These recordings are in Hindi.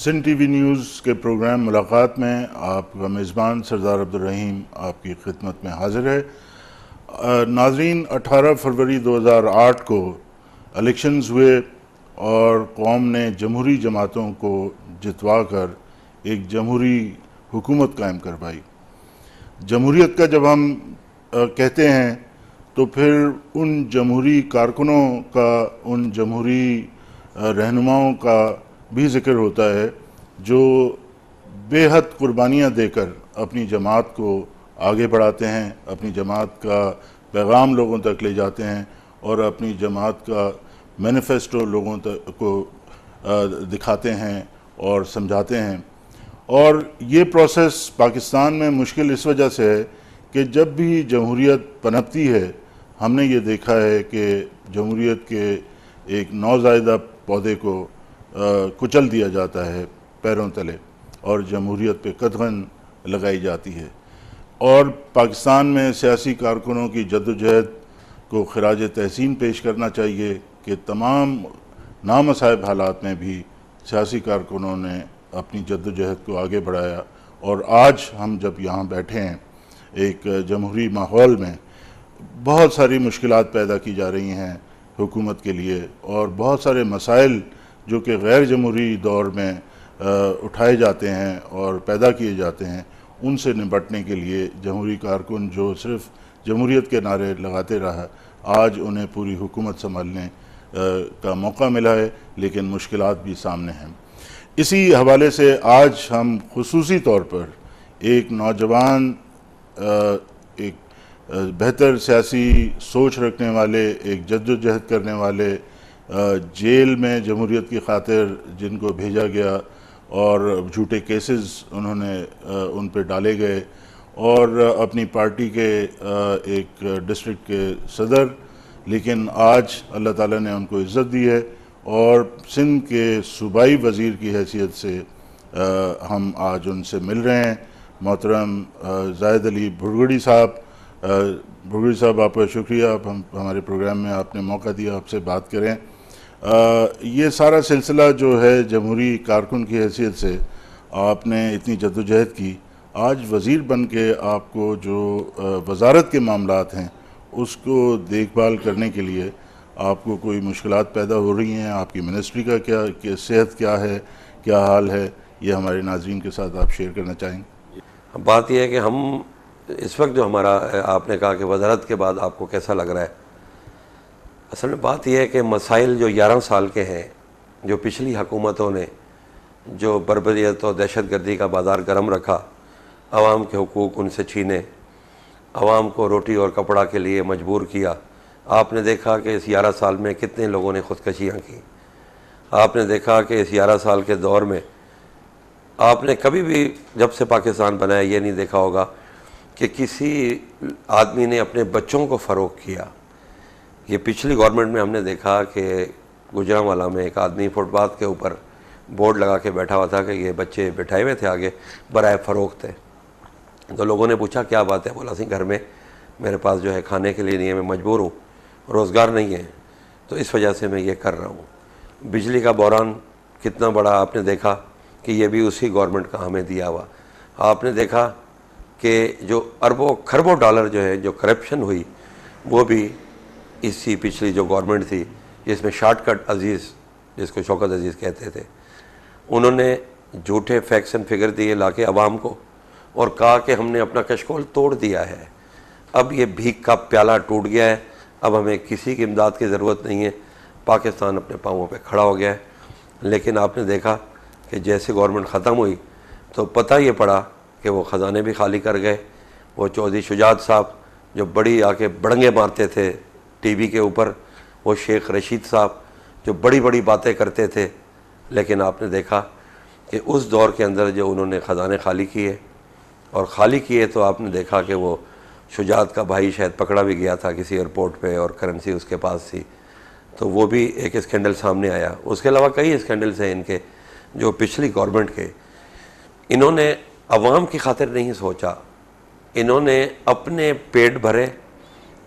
सिंध टीवी न्यूज़ के प्रोग्राम मुलाकात में आपका मेज़बान सरदार अब्दुल रहीम आपकी खिदमत में हाजिर है। नाज़रीन, 18 फरवरी 2008 को इलेक्शंस हुए और कौम ने जमहूरी जमातों को जितवा कर एक जमहूरी हुकूमत कायम करवाई। जमहूरियत का जब हम कहते हैं तो फिर उन जमहूरी कारकुनों का, उन जमहूरी रहनुमाओं का भी जिक्र होता है जो बेहद कुर्बानियाँ देकर अपनी जमात को आगे बढ़ाते हैं, अपनी जमात का पैगाम लोगों तक ले जाते हैं और अपनी जमात का मैनिफेस्टो लोगों तक को दिखाते हैं और समझाते हैं। और ये प्रोसेस पाकिस्तान में मुश्किल इस वजह से है कि जब भी जमहूरियत पनपती है, हमने ये देखा है कि जमहूरियत के एक नौज़ायदा पौधे को कुचल दिया जाता है पैरों तले और जमहूरियत पे कदगन लगाई जाती है। और पाकिस्तान में सियासी कारकुनों की जद्दोजहद को खिराज तहसीन पेश करना चाहिए कि तमाम नामसाइब हालात में भी सियासी कारकुनों ने अपनी जद्दोजहद को आगे बढ़ाया। और आज हम जब यहाँ बैठे हैं एक जमहूरी माहौल में, बहुत सारी मुश्किलात पैदा की जा रही हैं हुकूमत के लिए और बहुत सारे मसाइल जो कि गैर जमहूरी दौर में उठाए जाते हैं और पैदा किए जाते हैं, उनसे निपटने के लिए जमहूरी कारकुन जो सिर्फ जमहूरियत के नारे लगाते रहा, आज उन्हें पूरी हुकूमत संभालने का मौका मिला है, लेकिन मुश्किलात भी सामने हैं। इसी हवाले से आज हम खुसूसी तौर पर एक नौजवान, एक बेहतर सियासी सोच रखने वाले, एक जद्दोजहद करने वाले, जेल में जमहूरियत की खातिर जिनको भेजा गया और झूठे केसेस उन्होंने उन पर डाले गए, और अपनी पार्टी के एक डिस्ट्रिक्ट के सदर, लेकिन आज अल्लाह ताला ने उनको इज़्ज़त दी है और सिंध के सूबाई वज़ीर की हैसियत से हम आज उनसे मिल रहे हैं। मोहतरम ज़ाहिद अली भुरगड़ी साहब, भुरगड़ी साहब आपका शुक्रिया, आप हमारे प्रोग्राम में आपने मौका दिया आपसे बात करें। ये सारा सिलसिला जो है जमहूरी कारकुन की हैसियत से आपने इतनी जद्दोजहद की, आज वज़ीर बन के आपको जो वज़ारत के मामलात हैं उसको देखभाल करने के लिए आपको कोई मुश्किलात पैदा हो रही हैं? आपकी मिनिस्ट्री का क्या सेहत क्या है, क्या हाल है, ये हमारे नाज़रीन के साथ आप शेयर करना चाहेंगे? बात यह है कि हम इस वक्त जो हमारा, आपने कहा कि वज़ारत के बाद आपको कैसा लग रहा है, असल में बात यह है कि मसाइल जो 11 साल के हैं, जो पिछली हुकूमतों ने जो बर्बरियत और दहशत गर्दी का बाज़ार गर्म रखा, आवाम के हुकूक उनसे छीने, आवाम को रोटी और कपड़ा के लिए मजबूर किया। आपने देखा कि इस 11 साल में कितने लोगों ने ख़ुदकशियाँ की। आपने देखा कि इस 11 साल के दौर में आपने कभी भी जब से पाकिस्तान बनाया ये नहीं देखा होगा कि किसी आदमी ने अपने बच्चों को फ़रोग़ किया। ये पिछली गवर्नमेंट में हमने देखा कि गुजरांवाला में एक आदमी फुटपाथ के ऊपर बोर्ड लगा के बैठा हुआ था कि ये बच्चे बिठाए हुए थे आगे, बराए फ़रोख्त थे। तो लोगों ने पूछा क्या बात है? बोला सी घर में मेरे पास जो है खाने के लिए नहीं है, मैं मजबूर हूँ, रोज़गार नहीं है, तो इस वजह से मैं ये कर रहा हूँ। बिजली का बहरान कितना बड़ा आपने देखा कि ये भी उसी गवर्नमेंट का हमें दिया हुआ। आपने देखा कि जो अरबों खरबों डॉलर जो है जो करप्शन हुई, वो भी इसी पिछली जो गवर्नमेंट थी, जिसमें शॉर्टकट अजीज़, जिसको शौकत अजीज़ कहते थे, उन्होंने झूठे फैक्ट्स एंड फिगर दिए लाके अवाम को और कहा कि हमने अपना कशकोल तोड़ दिया है, अब ये भीख का प्याला टूट गया है, अब हमें किसी की इमदाद की ज़रूरत नहीं है, पाकिस्तान अपने पाँवों पे खड़ा हो गया है। लेकिन आपने देखा कि जैसे गवर्नमेंट ख़त्म हुई तो पता ये पड़ा कि वो ख़जाने भी खाली कर गए। वो चौधरी शुजात साहब जो बड़ी आके बड़ंगे मारते थे टीवी के ऊपर, वो शेख रशीद साहब जो बड़ी बड़ी बातें करते थे, लेकिन आपने देखा कि उस दौर के अंदर जो उन्होंने ख़जाने खाली किए, और ख़ाली किए तो आपने देखा कि वो शुजात का भाई शायद पकड़ा भी गया था किसी एयरपोर्ट पे और करेंसी उसके पास थी, तो वो भी एक स्कैंडल सामने आया। उसके अलावा कई स्कैंडल्स हैं इनके जो पिछली गवर्नमेंट के। इन्होंने अवाम की खातिर नहीं सोचा, इन्होंने अपने पेट भरे,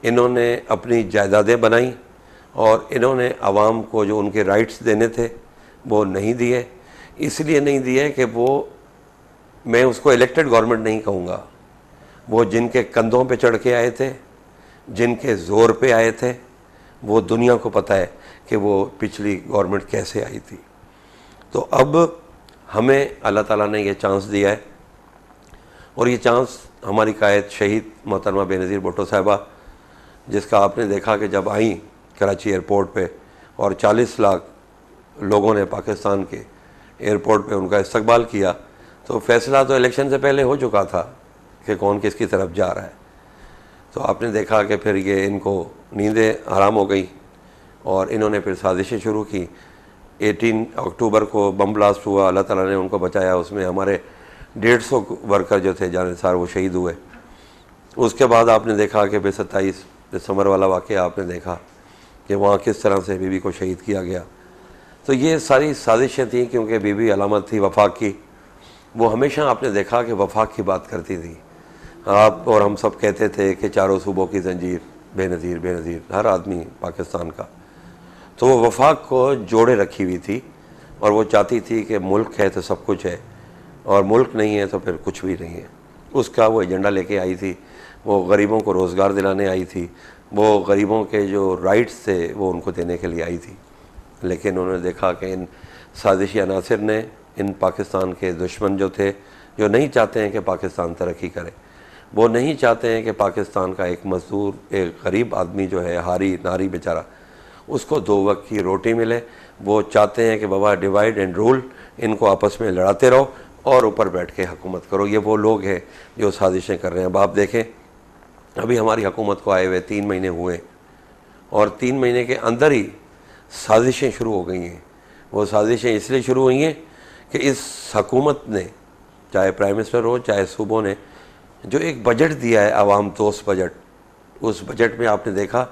इन्होंने अपनी जायदादें बनाई और इन्होंने आवाम को जो उनके राइट्स देने थे वो नहीं दिए। इसलिए नहीं दी है कि वो, मैं उसको इलेक्टेड गवर्नमेंट नहीं कहूँगा, वो जिनके कंधों पे चढ़ के आए थे, जिनके ज़ोर पे आए थे, वो दुनिया को पता है कि वो पिछली गवर्नमेंट कैसे आई थी। तो अब हमें अल्लाह ताला ने ये चांस दिया है, और ये चांस हमारी कायद शहीद मोहतरमा बेनज़ीर भुट्टो साहिबा, जिसका आपने देखा कि जब आई कराची एयरपोर्ट पे और 40 लाख लोगों ने पाकिस्तान के एयरपोर्ट पे उनका इस्तकबाल किया, तो फैसला तो इलेक्शन से पहले हो चुका था कि कौन किसकी तरफ जा रहा है। तो आपने देखा कि फिर ये इनको नींदें हराम हो गई और इन्होंने फिर साजिशें शुरू की। 18 अक्टूबर को बम ब्लास्ट हुआ, अल्लाह ताला ने उनको बचाया, उसमें हमारे 150 वर्कर जो थे जानसार वो शहीद हुए। उसके बाद आपने देखा कि 27 दिसंबर वाला वाक़या आपने देखा कि वहाँ किस तरह से बीबी को शहीद किया गया। तो ये सारी साजिशें थी, क्योंकि बीबी अलामत थी वफाक की। वो हमेशा आपने देखा कि वफाक की बात करती थी। आप और हम सब कहते थे कि चारों सूबों की जंजीर बेनज़ीर बेनज़ीर, हर आदमी पाकिस्तान का। तो वो वफाक को जोड़े रखी हुई थी और वो चाहती थी कि मुल्क है तो सब कुछ है, और मुल्क नहीं है तो फिर कुछ भी नहीं है। उसका वो एजेंडा लेके आई थी। वो गरीबों को रोज़गार दिलाने आई थी, वो गरीबों के जो राइट्स थे वो उनको देने के लिए आई थी। लेकिन उन्होंने देखा कि इन साजिशी अनासिर ने, इन पाकिस्तान के दुश्मन जो थे, जो नहीं चाहते हैं कि पाकिस्तान तरक्की करे, वो नहीं चाहते हैं कि पाकिस्तान का एक मज़दूर, एक गरीब आदमी जो है, हारी नारी बेचारा, उसको 2 वक्त की रोटी मिले। वो चाहते हैं कि बाबा डिवाइड एंड रूल, इनको आपस में लड़ाते रहो और ऊपर बैठ के हुकूमत करो। ये वो लोग हैं जो साजिशें कर रहे हैं। अब आप देखें, अभी हमारी हुकूमत को आए हुए 3 महीने हुए और 3 महीने के अंदर ही साजिशें शुरू हो गई हैं। वो साजिशें इसलिए शुरू हुई हैं कि इस हुकूमत ने, चाहे प्राइम मिनिस्टर हो चाहे सूबों ने, जो एक बजट दिया है आवाम दोस्त बजट, उस बजट में आपने देखा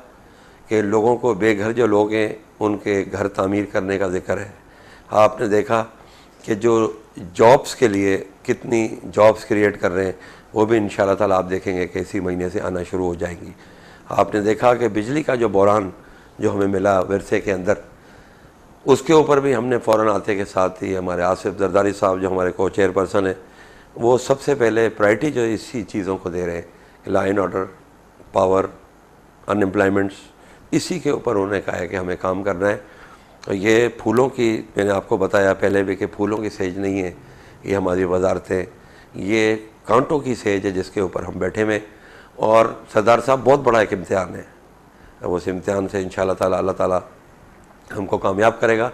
कि लोगों को, बेघर जो लोग हैं उनके घर तामीर करने का जिक्र है। आपने देखा कि जो जॉब्स के लिए कितनी जॉब्स क्रिएट कर रहे हैं, वो भी इंशाअल्लाह ताला आप देखेंगे कि इसी महीने से आना शुरू हो जाएंगी। आपने देखा कि बिजली का जो बहरान जो हमें मिला विरसे के अंदर, उसके ऊपर भी हमने फ़ौरन आते के साथ ही हमारे आसिफ जरदारी साहब जो हमारे को चेयरपर्सन है, वो सबसे पहले प्रायोरिटी जो इसी चीज़ों को दे रहे हैं कि लॉ एंड ऑर्डर, पावर, अनएम्प्लॉयमेंट्स, इसी के ऊपर उन्होंने कहा है कि हमें काम करना है। और ये फूलों की, मैंने आपको बताया पहले भी कि फूलों की सेज नहीं है ये हमारी वजारतें, ये कांटों की सेज है जिसके ऊपर हम बैठे हुए। और सरदार साहब बहुत बड़ा एक इम्तिहान है, उस इम्तिहान से इंशाअल्लाह ताला अल्लाह ताला हमको कामयाब करेगा,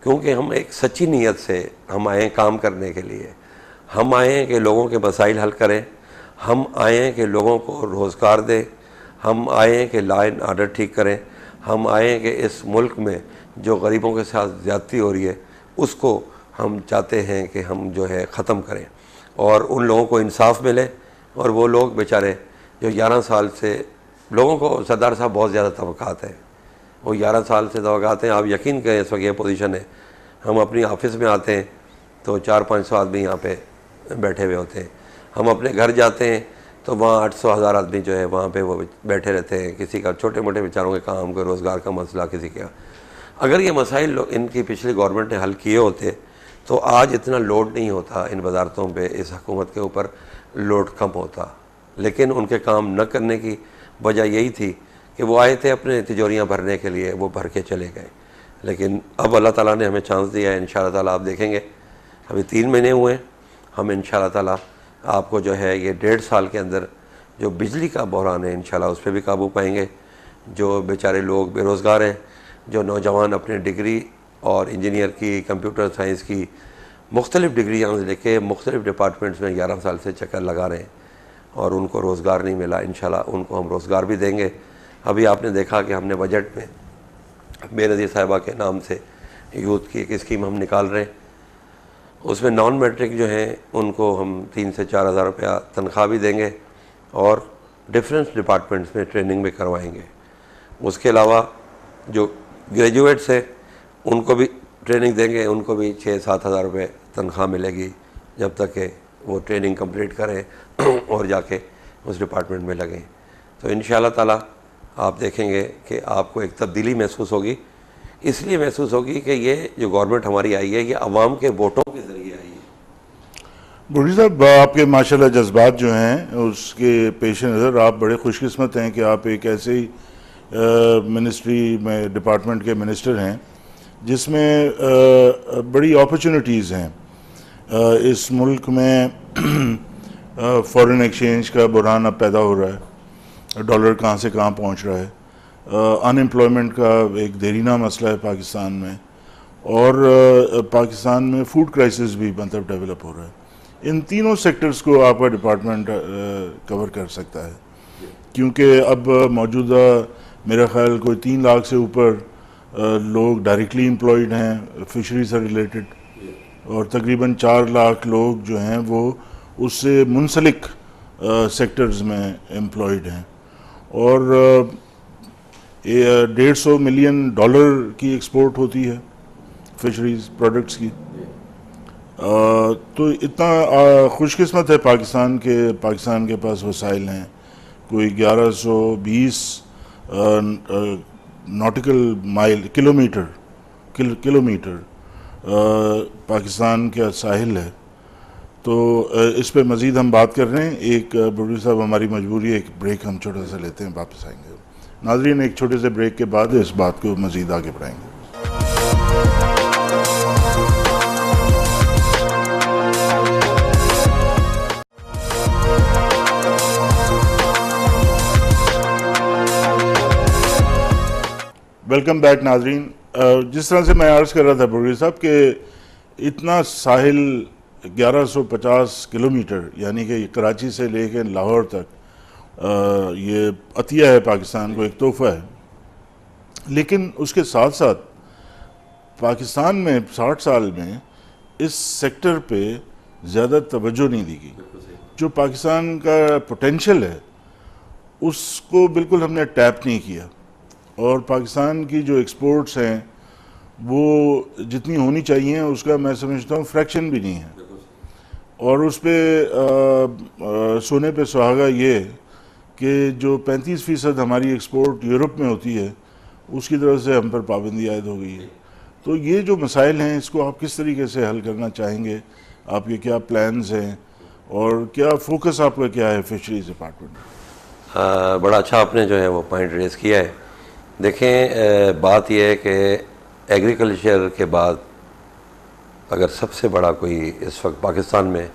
क्योंकि हम एक सच्ची नीयत से हम आए काम करने के लिए। हम आए हैं कि लोगों के मसाइल हल करें, हम आए हैं कि लोगों को रोज़गार दें, हम आए हैं कि लॉ एंड ऑर्डर ठीक करें, हम आए हैं कि इस मुल्क में जो गरीबों के साथ ज़्यादती हो रही है उसको हम चाहते हैं कि हम जो है ख़त्म करें और उन लोगों को इंसाफ मिले। और वो लोग बेचारे जो 11 साल से, लोगों को सरदार साहब बहुत ज़्यादा तवक्कात हैं, वो 11 साल से तवक्कात हैं। आप यकीन करें इस वक्त ये पोजीशन है, हम अपनी ऑफिस में आते हैं तो 400-500 आदमी यहाँ पे बैठे हुए होते हैं। हम अपने घर जाते हैं तो वहाँ 800-1000 आदमी जो है वहाँ पे वो बैठे रहते हैं। किसी का छोटे मोटे बेचारों के काम, कोई रोज़गार का मसला, किसी का। अगर ये मसाइल इनकी पिछली गवर्नमेंट ने हल किए होते तो आज इतना लोड नहीं होता इन वजारतों पे, इस हुकूमत के ऊपर लोड कम होता। लेकिन उनके काम न करने की वजह यही थी कि वो आए थे अपने तिजोरियाँ भरने के लिए, वो भर के चले गए। लेकिन अब अल्लाह ताला ने हमें चांस दिया है। इंशाअल्लाह ताला आप देखेंगे अभी 3 महीने हुए हैं, हम इंशाअल्लाह ताला आपको जो है ये 1.5 साल के अंदर जो बिजली का बहरान है इंशाअल्लाह उस पर भी काबू पाएंगे। जो बेचारे लोग बेरोज़गार हैं, जो नौजवान अपने डिग्री और इंजीनियर की, कंप्यूटर साइंस की मुख्तलिफ़ डिग्रियाँ लेके मुख्तलिफ़ डिपार्टमेंट्स में 11 साल से चक्कर लगा रहे हैं और उनको रोज़गार नहीं मिला, इंशाअल्लाह उनको हम रोज़गार भी देंगे। अभी आपने देखा कि हमने बजट में बेनज़ीर साहिबा के नाम से यूथ की एक स्कीम हम निकाल रहे हैं। उसमें नॉन मैट्रिक जो हैं उनको हम 3 से 4 हज़ार रुपया तनख्वाह भी देंगे और डिफरेंस डिपार्टमेंट्स में ट्रेनिंग भी करवाएंगे। उसके अलावा जो ग्रेजुएट्स हैं उनको भी ट्रेनिंग देंगे, उनको भी 6-7 हज़ार रुपये तनख्वाह मिलेगी जब तक कि वो ट्रेनिंग कंप्लीट करें और जाके उस डिपार्टमेंट में लगें। तो इंशाअल्लाह ताला आप देखेंगे कि आपको एक तब्दीली महसूस होगी इसलिए महसूस होगी कि ये जो गवर्नमेंट हमारी आई है ये अवाम के वोटों के ज़रिए आई है। बुरी साहब, आपके माशाल्लाह जज्बात जो हैं उसके पेश नज़र आप बड़े खुशकिस्मत हैं कि आप एक ऐसे ही मिनिस्ट्री में डिपार्टमेंट के मिनिस्टर हैं जिसमें बड़ी अपॉर्चुनिटीज़ हैं। इस मुल्क में फॉरेन एक्सचेंज का बुरहान अब पैदा हो रहा है, डॉलर कहाँ से कहाँ पहुँच रहा है, अनएम्प्लॉयमेंट का एक देरीना मसला है पाकिस्तान में, और पाकिस्तान में फूड क्राइसिस भी मतलब डेवलप हो रहा है। इन तीनों सेक्टर्स को आपका डिपार्टमेंट कवर कर सकता है, क्योंकि अब मौजूदा मेरा ख्याल कोई 3 लाख से ऊपर लोग डायरेक्टली एम्प्लॉयड हैं फिशरी से रिलेटेड, और तकरीबन 4 लाख लोग जो हैं वो उससे मुंसलिक सेक्टर्स में एम्प्लॉयड हैं, और $150 मिलियन की एक्सपोर्ट होती है फिशरीज प्रोडक्ट्स की। तो इतना खुशकिस्मत है पाकिस्तान के पास वसाइल हैं। कोई 1120 नॉटिकल माइल किलोमीटर पाकिस्तान का साहिल है। तो इस पे मज़ीद हम बात कर रहे हैं। एक बुढ़ी साहब, हमारी मजबूरी है, एक ब्रेक हम छोटा सा लेते हैं, वापस आएंगे। नाज़रीन, एक छोटे से ब्रेक के बाद इस बात को मज़ीद आगे बढ़ाएंगे। वेलकम बैक नाज़रीन। जिस तरह से मैं अर्ज़ कर रहा था बुढ़ी साहब कि इतना साहिल 1150 किलोमीटर, यानी कि कराची से लेकर लाहौर तक, ये अतिया है पाकिस्तान को, एक तोहफ़ा है। लेकिन उसके साथ साथ पाकिस्तान में 60 साल में इस सेक्टर पे ज़्यादा तवज्जो नहीं दी गई। जो पाकिस्तान का पोटेंशियल है उसको बिल्कुल हमने टैप नहीं किया, और पाकिस्तान की जो एक्सपोर्ट्स हैं वो जितनी होनी चाहिए उसका मैं समझता हूँ फ्रैक्शन भी नहीं है। और उस पर सोने पे सुहागा ये कि जो 35% हमारी एक्सपोर्ट यूरोप में होती है उसकी तरफ से हम पर पाबंदी आयद हो गई है। तो ये जो मसाइल हैं इसको आप किस तरीके से हल करना चाहेंगे? आपके क्या प्लान्स हैं और क्या फोकस आपका क्या है फिशरीज डिपार्टमेंट में? बड़ा अच्छा आपने जो है वो पॉइंट रेज किया है। देखें, बात यह है कि एग्रीकल्चर के बाद अगर सबसे बड़ा कोई इस वक्त पाकिस्तान में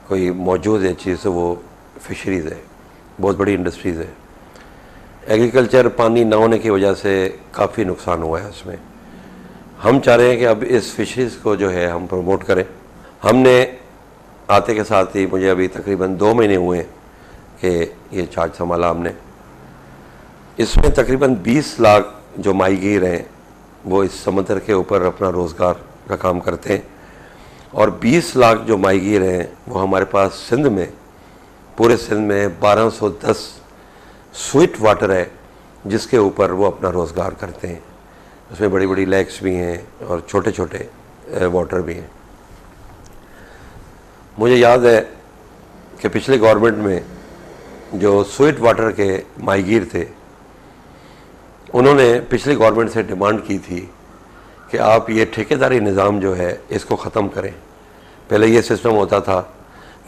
कोई मौजूद है चीज़ तो वो फिशरीज़ है। बहुत बड़ी इंडस्ट्रीज़ है। एग्रीकल्चर पानी ना होने की वजह से काफ़ी नुकसान हुआ है उसमें। हम चाह रहे हैं कि अब इस फिशरीज़ को जो है हम प्रमोट करें। हमने आते के साथ ही, मुझे अभी तकरीबन 2 महीने हुए कि ये चार्ज संभाला हमने। इसमें तकरीबन 20 लाख जो माहीगीर हैं वो इस समंदर के ऊपर अपना रोज़गार का काम करते हैं, और 20 लाख जो माहीगीर हैं वो हमारे पास सिंध में, पूरे सिंध में 1210 स्वीट वाटर है जिसके ऊपर वो अपना रोज़गार करते हैं। उसमें बड़ी बड़ी लेक्स भी हैं और छोटे छोटे वाटर भी हैं। मुझे याद है कि पिछले गवर्नमेंट में जो स्वीट वाटर के माहीगीर थे उन्होंने पिछली गवर्नमेंट से डिमांड की थी कि आप ये ठेकेदारी निज़ाम जो है इसको ख़त्म करें। पहले ये सिस्टम होता था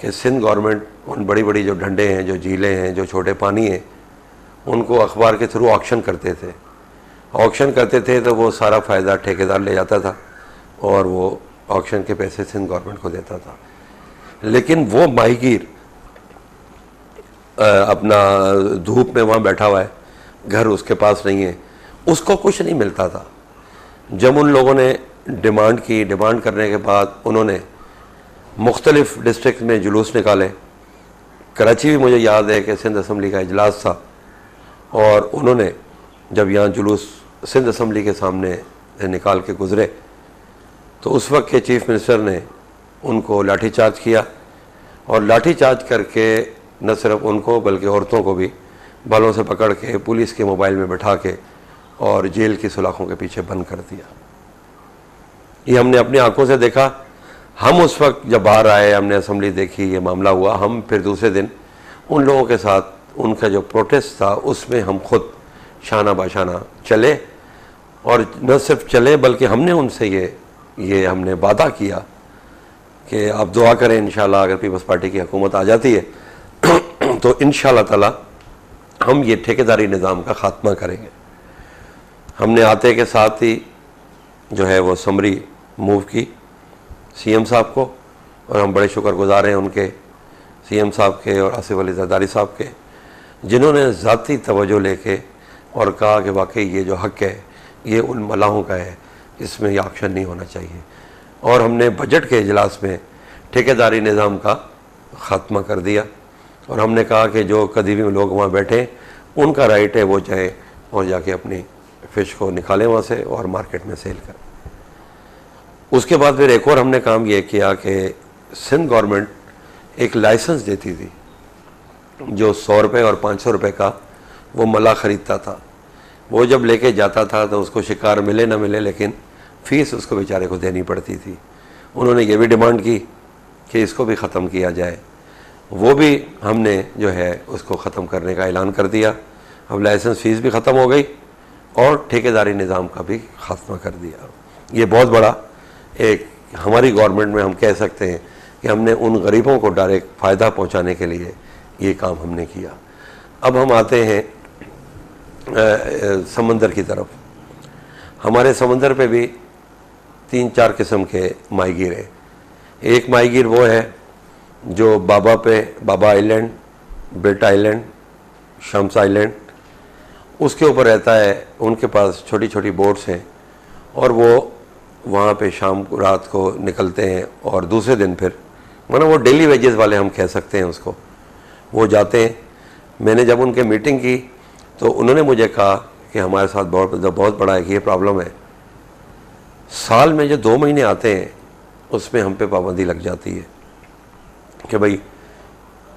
कि सिंध गवर्नमेंट उन बड़ी बड़ी जो ढंडे हैं, जो झीलें हैं, जो छोटे पानी हैं, उनको अखबार के थ्रू ऑक्शन करते थे। ऑक्शन करते थे तो वो सारा फ़ायदा ठेकेदार ले जाता था और वो ऑक्शन के पैसे सिंध गवर्नमेंट को देता था। लेकिन वो माहीगीर अपना धूप में वहाँ बैठा हुआ है, घर उसके पास नहीं है, उसको कुछ नहीं मिलता था। जब उन लोगों ने डिमांड की, डिमांड करने के बाद उन्होंने मुख्तलिफ़ डिस्ट्रिक्ट में जुलूस निकाले। कराची भी मुझे याद है कि सिंध असम्बली का इजलास था और उन्होंने जब यहाँ जुलूस सिंध असम्बली के सामने निकाल के गुज़रे तो उस वक्त के चीफ़ मिनिस्टर ने उनको लाठीचार्ज किया, और लाठीचार्ज करके न सिर्फ उनको बल्कि औरतों को भी बालों से पकड़ के पुलिस के मोबाइल में बैठा के और जेल की सलाखों के पीछे बंद कर दिया। ये हमने अपनी आंखों से देखा। हम उस वक्त जब बाहर आए, हमने असम्बली देखी, ये मामला हुआ, हम फिर दूसरे दिन उन लोगों के साथ उनका जो प्रोटेस्ट था उसमें हम खुद शाना बाशाना चले और न सिर्फ चले बल्कि हमने उनसे ये हमने वादा किया कि आप दुआ करें, इंशाल्लाह अगर पीपल्स पार्टी की हुकूमत आ जाती है तो इंशाल्लाह ताला हम ये ठेकेदारी निज़ाम का ख़ात्मा करेंगे। हमने आते के साथ ही जो है वो समरी मूव की सीएम साहब को, और हम बड़े शुक्रगुजार हैं उनके, सीएम साहब के और आसिफ अली जरदारी साहब के, जिन्होंने ज़ाती तवज्जो लेके और कहा कि वाकई ये जो हक़ है ये उन मलाहों का है, इसमें ये ऑक्शन नहीं होना चाहिए। और हमने बजट के इजलास में ठेकेदारी निज़ाम का ख़ात्मा कर दिया और हमने कहा कि जो कदीमी लोग वहाँ बैठे उनका राइट है वो जाए और जाके अपनी फ़िश को निकालें वहाँ से और मार्केट में सेल करें। उसके बाद फिर एक और हमने काम ये किया कि सिंध गवर्नमेंट एक लाइसेंस देती थी, जो 100 रुपये और 500 रुपये का वो मला ख़रीदता था। वो जब लेके जाता था तो उसको शिकार मिले ना मिले लेकिन फ़ीस उसको बेचारे को देनी पड़ती थी। उन्होंने ये भी डिमांड की कि इसको भी ख़त्म किया जाए, वो भी हमने जो है उसको ख़त्म करने का ऐलान कर दिया। अब लाइसेंस फ़ीस भी ख़त्म हो गई और ठेकेदारी निज़ाम का भी ख़ात्मा कर दिया। ये बहुत बड़ा एक हमारी गवर्नमेंट में हम कह सकते हैं कि हमने उन गरीबों को डायरेक्ट फ़ायदा पहुंचाने के लिए ये काम हमने किया। अब हम आते हैं समंदर की तरफ। हमारे समंदर पे भी 3-4 किस्म के माहीगीर हैं। एक माहीगीर वो है जो बाबा आइलैंड, बेटा आइलैंड, शम्स आइलैंड, उसके ऊपर रहता है। उनके पास छोटी छोटी बोट्स हैं और वो वहाँ पे शाम को रात को निकलते हैं और दूसरे दिन फिर मतलब वो डेली वेजेस वाले हम कह सकते हैं उसको, वो जाते हैं। मैंने जब उनके मीटिंग की तो उन्होंने मुझे कहा कि हमारे साथ बहुत बड़ा एक ये प्रॉब्लम है, साल में जो 2 महीने आते हैं उसमें हम पे पाबंदी लग जाती है कि भाई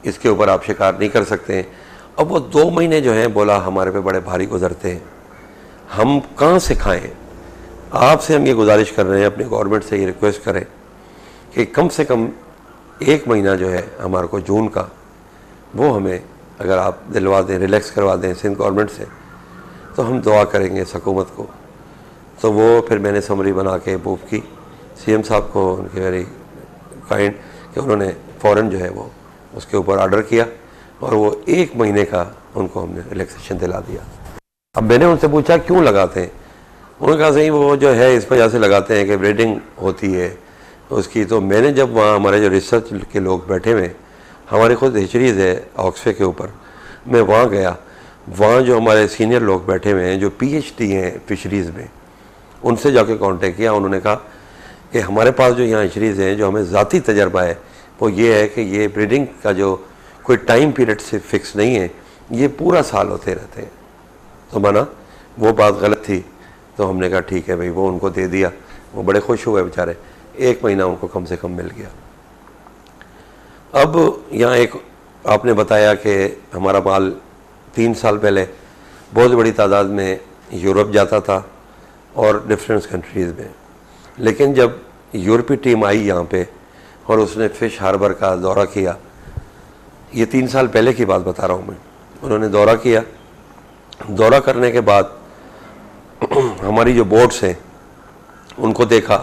इसके ऊपर आप शिकार नहीं कर सकते हैं। अब वो 2 महीने जो हैं बोला हमारे पे बड़े भारी गुजरते हैं, हम कहाँ से खाएं। आपसे हम ये गुजारिश कर रहे हैं, अपनी गवर्नमेंट से ये रिक्वेस्ट करें कि कम से कम 1 महीना जो है हमारे को जून का, वो हमें अगर आप दिलवा दें, रिलैक्स करवा दें सिंध गवर्नमेंट से, तो हम दुआ करेंगे इस हुकूमत को। तो वो फिर मैंने समरी बना के मूव की सीएम साहब को, उनके वेरी काइंड कि उन्होंने फ़ौरन जो है वो उसके ऊपर ऑर्डर किया और वो 1 महीने का उनको हमने रिलैक्सेशन दिला दिया। अब मैंने उनसे पूछा क्यों लगाते हैं, उन्होंने कहा सही वो जो है इस वजह से लगाते हैं कि ब्रीडिंग होती है उसकी। तो मैंने जब वहाँ हमारे जो रिसर्च के लोग बैठे हुए, हमारे खुद हिस्ट्रीज़ है ऑक्सफे के ऊपर, मैं वहाँ गया, वहाँ जो हमारे सीनियर लोग बैठे हुए हैं जो PhD हैं फिशरीज़ में, उनसे जाके कांटेक्ट किया। उन्होंने कहा कि हमारे पास जो यहाँ फिशरीज़ हैं, जो हमें ज़ाती तजर्बा है वो ये है कि ये ब्रीडिंग का जो कोई टाइम पीरियड से फिक्स नहीं है, ये पूरा साल होते रहते हैं। तो माना वो बात गलत थी, तो हमने कहा ठीक है भाई, वो उनको दे दिया। वो बड़े खुश हुए बेचारे, 1 महीना उनको कम से कम मिल गया। अब यहाँ एक आपने बताया कि हमारा माल 3 साल पहले बहुत बड़ी तादाद में यूरोप जाता था और डिफरेंट कंट्रीज़ में, लेकिन जब यूरोपीय टीम आई यहाँ पे और उसने फ़िश हार्बर का दौरा किया, ये 3 साल पहले की बात बता रहा हूँ मैं, उन्होंने दौरा किया। दौरा करने के बाद हमारी जो बोट्स हैं उनको देखा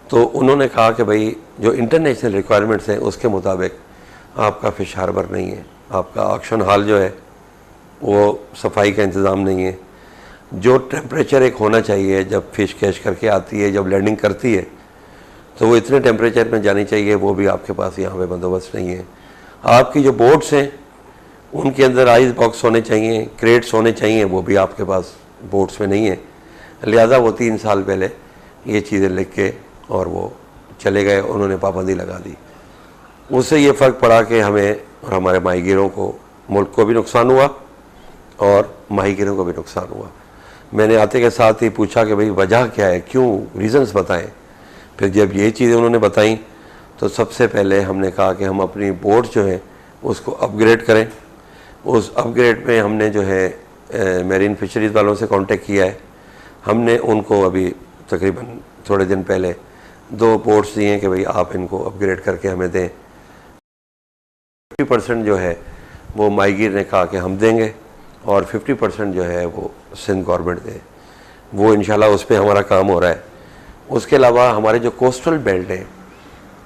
तो उन्होंने कहा कि भाई जो इंटरनेशनल रिक्वायरमेंट्स हैं उसके मुताबिक आपका फ़िश हार्बर नहीं है, आपका ऑक्शन हॉल जो है वो सफाई का इंतज़ाम नहीं है, जो टेम्परेचर एक होना चाहिए जब फ़िश कैच करके आती है, जब लैंडिंग करती है, तो वो इतने टेम्परेचर में जानी चाहिए, वो भी आपके पास यहाँ पे बंदोबस्त नहीं है। आपकी जो बोट्स हैं उनके अंदर आइस बॉक्स होने चाहिए, क्रेट्स होने चाहिए, वो भी आपके पास बोट्स में नहीं है। लिहाजा वो 3 साल पहले ये चीज़ें लिख के और वो चले गए, उन्होंने पाबंदी लगा दी। उससे ये फ़र्क पड़ा कि हमें और हमारे माहीगीरों को, मुल्क को भी नुकसान हुआ और माहीगीरों को भी नुकसान हुआ। मैंने आते के साथ ही पूछा कि भाई वजह क्या है, क्यों, रीज़न्स बताएं। फिर जब ये चीज़ें उन्होंने बताई तो सबसे पहले हमने कहा कि हम अपनी बोट जो है उसको अपग्रेड करें। उस अपग्रेड में हमने जो है मेरीन फिशरीज़ वालों से कांटेक्ट किया है। हमने उनको अभी तकरीबन थोड़े दिन पहले 2 बोट्स दिए कि भाई आप इनको अपग्रेड करके हमें दें। 50% जो है वो माहीगीर ने कहा कि हम देंगे और 50% जो है वो सिंध गवर्नमेंट दे। वो इंशाल्लाह उस पर हमारा काम हो रहा है। उसके अलावा हमारे जो कोस्टल बेल्ट है,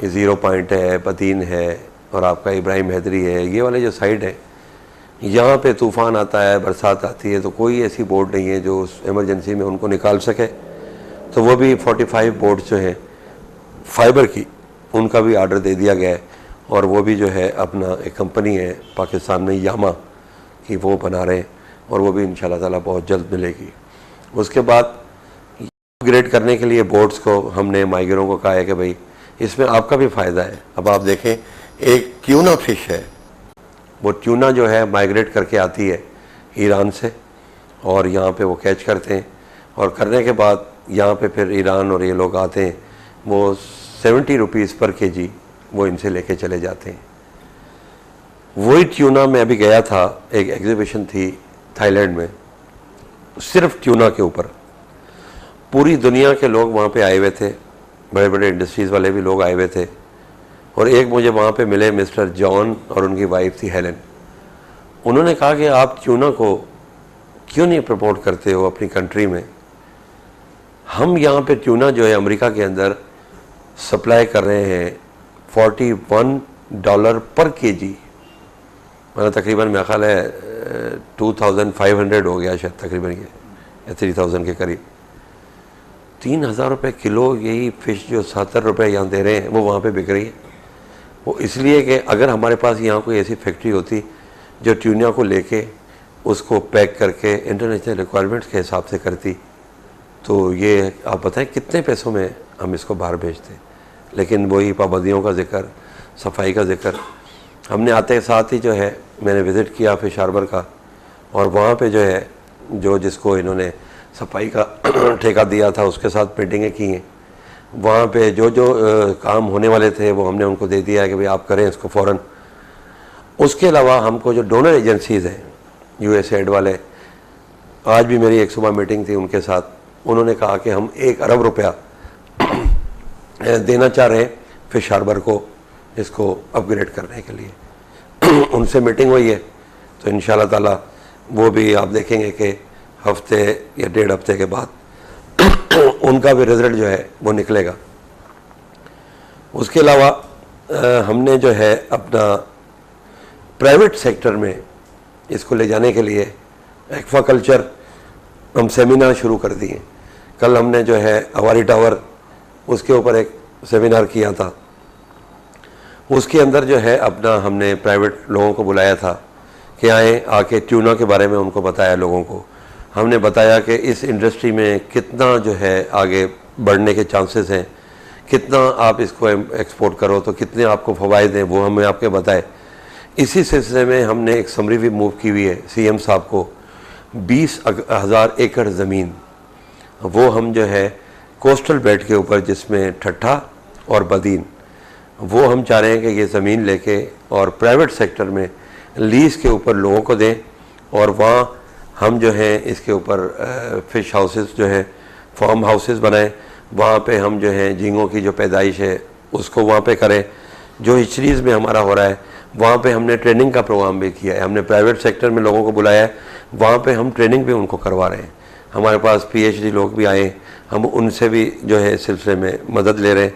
ये 0 पॉइंट है, पतीन है और आपका इब्राहिम हैदरी है, ये वाले जो साइड है, यहाँ पे तूफ़ान आता है, बरसात आती है, तो कोई ऐसी बोट नहीं है जो उस इमरजेंसी में उनको निकाल सके। तो वो भी 45 बोट्स जो हैं फाइबर की, उनका भी आर्डर दे दिया गया है और वो भी जो है अपना एक कंपनी है पाकिस्तान में यामा की, वो बना रहे हैं और वो भी इंशाल्लाह ताला बहुत जल्द मिलेगी। उसके बाद अपग्रेड करने के लिए बोट्स को हमने माइगरों को कहा है कि भाई इसमें आपका भी फ़ायदा है। अब आप देखें, एक ट्यूना फिश है, वो ट्यूना जो है माइग्रेट करके आती है ईरान से और यहाँ पे वो कैच करते हैं और करने के बाद यहाँ पे फिर ईरान और ये लोग आते हैं, वो 70 रुपीज़ पर केजी वो इनसे लेके चले जाते हैं। वही ट्यूना मैं अभी गया था, एक एग्जीबिशन थी थाईलैंड में, सिर्फ ट्यूना के ऊपर पूरी दुनिया के लोग वहाँ पे आए हुए थे, बड़े बड़े इंडस्ट्रीज़ वाले भी लोग आए हुए थे। और एक मुझे वहाँ पे मिले मिस्टर जॉन और उनकी वाइफ थी हेलन। उन्होंने कहा कि आप ट्यूना को क्यों नहीं प्रमोट करते हो अपनी कंट्री में? हम यहाँ पे ट्यूना जो है अमेरिका के अंदर सप्लाई कर रहे हैं $41 पर केजी, मतलब तकरीबन मेरा ख्याल है 2500 हो गया शायद तकरीबन, ये या 3000 के करीब। 3000 रुपये किलो यही फ़िश जो 70 रुपये यहाँ दे रहे हैं वो वहाँ पे बिक रही है। वो इसलिए कि अगर हमारे पास यहाँ कोई ऐसी फैक्ट्री होती जो ट्यूना को लेके उसको पैक करके इंटरनेशनल रिक्वायरमेंट्स के हिसाब से करती, तो ये आप बताएं कितने पैसों में हम इसको बाहर भेजते। लेकिन वही पाबंदियों का जिक्र, सफाई का जिक्र, हमने आते साथ ही जो है मैंने विज़िट किया फिश हार्बर का, और वहाँ पे जो है जो जिसको इन्होंने सफाई का ठेका दिया था उसके साथ मीटिंगें की हैं। वहाँ पे जो जो काम होने वाले थे वो हमने उनको दे दिया है कि भाई आप करें इसको फ़ौरन। उसके अलावा हमको जो डोनर एजेंसीज़ हैं USAID वाले, आज भी मेरी एक सुबह मीटिंग थी उनके साथ, उन्होंने कहा कि हम 1 अरब रुपया देना चाह रहे हैं फिश हार्बर को इसको अपग्रेड करने के लिए। उनसे मीटिंग हुई है, तो इंशाल्लाह ताला वो भी आप देखेंगे कि हफ्ते या 1.5 हफ्ते के बाद उनका भी रिज़ल्ट जो है वो निकलेगा। उसके अलावा हमने जो है अपना प्राइवेट सेक्टर में इसको ले जाने के लिए एक्वाकल्चर हम सेमिनार शुरू कर दिए। कल हमने जो है हवारी टावर उसके ऊपर एक सेमिनार किया था, उसके अंदर जो है अपना हमने प्राइवेट लोगों को बुलाया था कि आए, आके ट्यूना के बारे में उनको बताया लोगों को। हमने बताया कि इस इंडस्ट्री में कितना जो है आगे बढ़ने के चांसेस हैं, कितना आप इसको एक्सपोर्ट करो तो कितने आपको फ़वाइद हैं, वो हमें आपके बताए। इसी सिलसिले में हमने एक समरी भी मूव की हुई है CM साहब को, 20,000 एकड़ ज़मीन वो हम जो है कोस्टल बेल्ट के ऊपर, जिसमें ठट्ठा और बदीन, वो हम चाह रहे हैं कि ये ज़मीन लेके और प्राइवेट सेक्टर में लीज़ के ऊपर लोगों को दें और वहाँ हम जो है इसके ऊपर फ़िश हाउसेस जो है फार्म हाउसेस बनाएं। वहाँ पे हम जो है झींगों की जो पैदाइश है उसको वहाँ पे करें। जो हिचरीज़ में हमारा हो रहा है वहाँ पे हमने ट्रेनिंग का प्रोग्राम भी किया है, हमने प्राइवेट सेक्टर में लोगों को बुलाया है, वहाँ पे हम ट्रेनिंग भी उनको करवा रहे हैं। हमारे पास PhD लोग भी आए, हम उनसे भी जो है इस सिलसिले में मदद ले रहे हैं।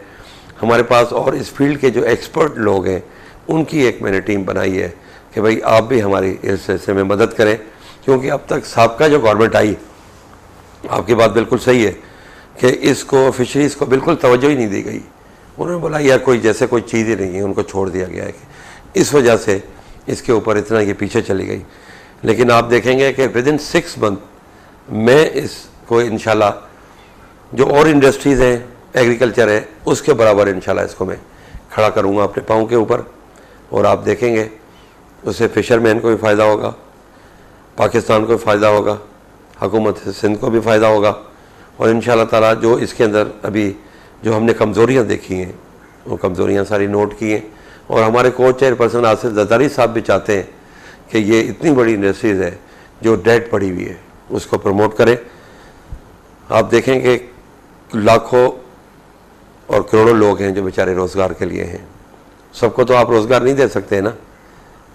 हमारे पास और इस फील्ड के जो एक्सपर्ट लोग हैं उनकी एक मैंने टीम बनाई है कि भाई आप भी हमारी इस सिलसिले में मदद करें, क्योंकि अब तक साबका जो गवर्नमेंट आई, आपकी बात बिल्कुल सही है कि इसको फिशरीज़ को बिल्कुल तवज्जो ही नहीं दी गई। उन्होंने बोला यार कोई जैसे कोई चीज़ ही नहीं है, उनको छोड़ दिया गया है, इस वजह से इसके ऊपर इतना ये पीछे चली गई। लेकिन आप देखेंगे कि विदिन 6 मंथ मैं इसको इंशाल्लाह जो और इंडस्ट्रीज़ हैं, एग्रीकल्चर है, उसके बराबर इंशाल्लाह इसको मैं खड़ा करूँगा अपने पाँव के ऊपर। और आप देखेंगे उससे फ़िशरमैन को भी फ़ायदा होगा, पाकिस्तान को भी फ़ायदा होगा, हुकूमत सिंध को भी फ़ायदा होगा। और इंशाल्लाह ताला जो इसके अंदर अभी जो हमने कमज़ोरियाँ देखी हैं वो कमज़ोरियाँ सारी नोट की हैं। और हमारे को चेयरपर्सन आसिफ जरदारी साहब भी चाहते हैं कि ये इतनी बड़ी इंडस्ट्रीज़ है जो डेड पड़ी हुई है उसको प्रमोट करें। आप देखेंगे लाखों और करोड़ों लोग हैं जो बेचारे रोज़गार के लिए हैं। सबको तो आप रोज़गार नहीं दे सकते ना,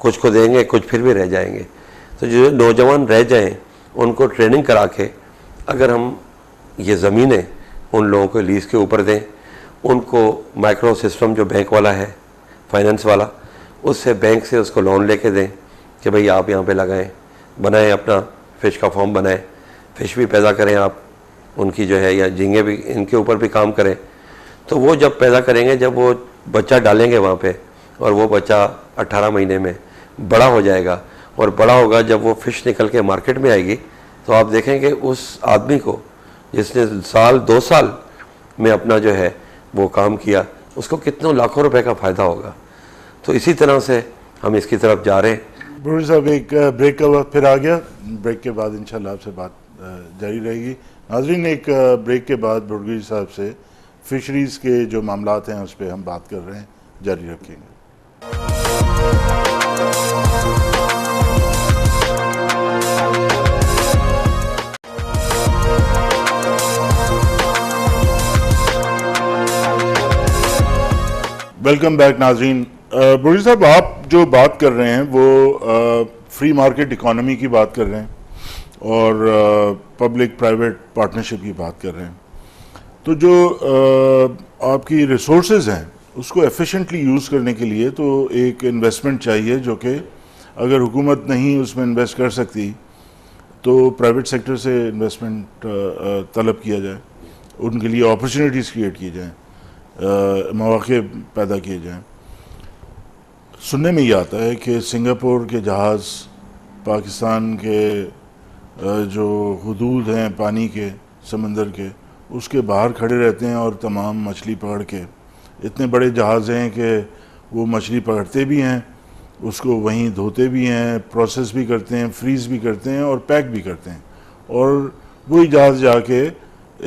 कुछ को देंगे, कुछ फिर भी रह जाएंगे। तो जो नौजवान रह जाएं उनको ट्रेनिंग करा के अगर हम ये ज़मीनें उन लोगों को लीज़ के ऊपर दें, उनको माइक्रो सिस्टम जो बैंक वाला है, फाइनेंस वाला, उससे बैंक से उसको लोन लेके दें कि भाई आप यहाँ पे लगाएं, बनाएं, अपना फ़िश का फॉर्म बनाएं, फ़िश भी पैदा करें आप उनकी जो है, या झींगे भी, इनके ऊपर भी काम करें। तो वो जब पैदा करेंगे, जब वो बच्चा डालेंगे वहाँ पे, और वो बच्चा 18 महीने में बड़ा हो जाएगा, और बड़ा होगा, जब वो फ़िश निकल के मार्केट में आएगी, तो आप देखेंगे उस आदमी को जिसने साल 2 साल में अपना जो है वो काम किया, उसको कितनों लाखों रुपए का फ़ायदा होगा। तो इसी तरह से हम इसकी तरफ जा रहे हैं। बुर्गी साहब, एक ब्रेक का वक्त फिर आ गया। ब्रेक के बाद इंशाल्लाह आपसे बात जारी रहेगी। नाज़रीन, एक ब्रेक के बाद बुर्गी साहब से फिशरीज़ के जो मामलात हैं उस पर हम बात कर रहे हैं, जारी रखेंगे। वेलकम बैक नाज़रीन। बुर्गी साहब, आप जो बात कर रहे हैं वो फ्री मार्केट इकोनॉमी की बात कर रहे हैं और पब्लिक प्राइवेट पार्टनरशिप की बात कर रहे हैं। तो जो आपकी रिसोर्सेज हैं उसको एफिशिएंटली यूज़ करने के लिए तो एक इन्वेस्टमेंट चाहिए, जो कि अगर हुकूमत नहीं उसमें इन्वेस्ट कर सकती तो प्राइवेट सेक्टर से इन्वेस्टमेंट तलब किया जाए, उनके लिए अपॉर्चुनिटीज़ क्रिएट की जाएँ, मौके पैदा किए जाएँ। सुनने में ये आता है कि सिंगापुर के जहाज़ पाकिस्तान के जो हुदूद हैं पानी के, समंदर के, उसके बाहर खड़े रहते हैं और तमाम मछली पकड़ के, इतने बड़े जहाज़ हैं कि वो मछली पकड़ते भी हैं, उसको वहीं धोते भी हैं, प्रोसेस भी करते हैं, फ्रीज़ भी करते हैं और पैक भी करते हैं, और वही जहाज़ जाके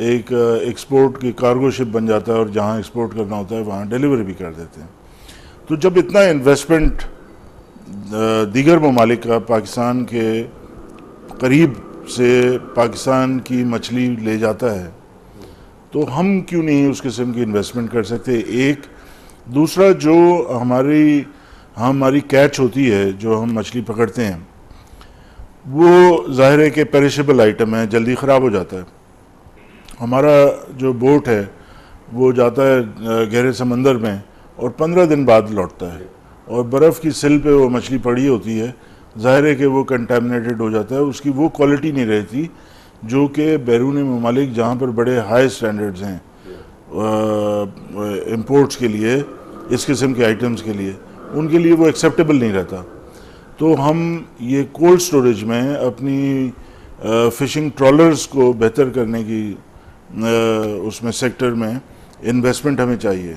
एक एक्सपोर्ट की कार्गो शिप बन जाता है और जहाँ एक्सपोर्ट करना होता है वहाँ डिलीवरी भी कर देते हैं। तो जब इतना इन्वेस्टमेंट दीगर ममालिक का पाकिस्तान के करीब से पाकिस्तान की मछली ले जाता है, तो हम क्यों नहीं उस किस्म की इन्वेस्टमेंट कर सकते? एक दूसरा, जो हमारी कैच होती है, जो हम मछली पकड़ते हैं, वो ज़ाहिर है कि पेरिशेबल आइटम है, जल्दी ख़राब हो जाता है। हमारा जो बोट है वो जाता है गहरे समंदर में और 15 दिन बाद लौटता है, और बर्फ़ की सिल पे वो मछली पड़ी होती है, ज़ाहिर है कि वो कंटेमिनेटेड हो जाता है, उसकी वो क्वालिटी नहीं रहती जो कि बैरूनी ममालिक जहाँ पर बड़े हाई स्टैंडर्ड्स हैं इंपोर्ट्स के लिए, इस किस्म के आइटम्स के लिए, उनके लिए वो एक्सेप्टेबल नहीं रहता। तो हम ये कोल्ड स्टोरेज में अपनी फ़िशिंग ट्रॉलर्स को बेहतर करने की उसमें सेक्टर में इन्वेस्टमेंट हमें चाहिए,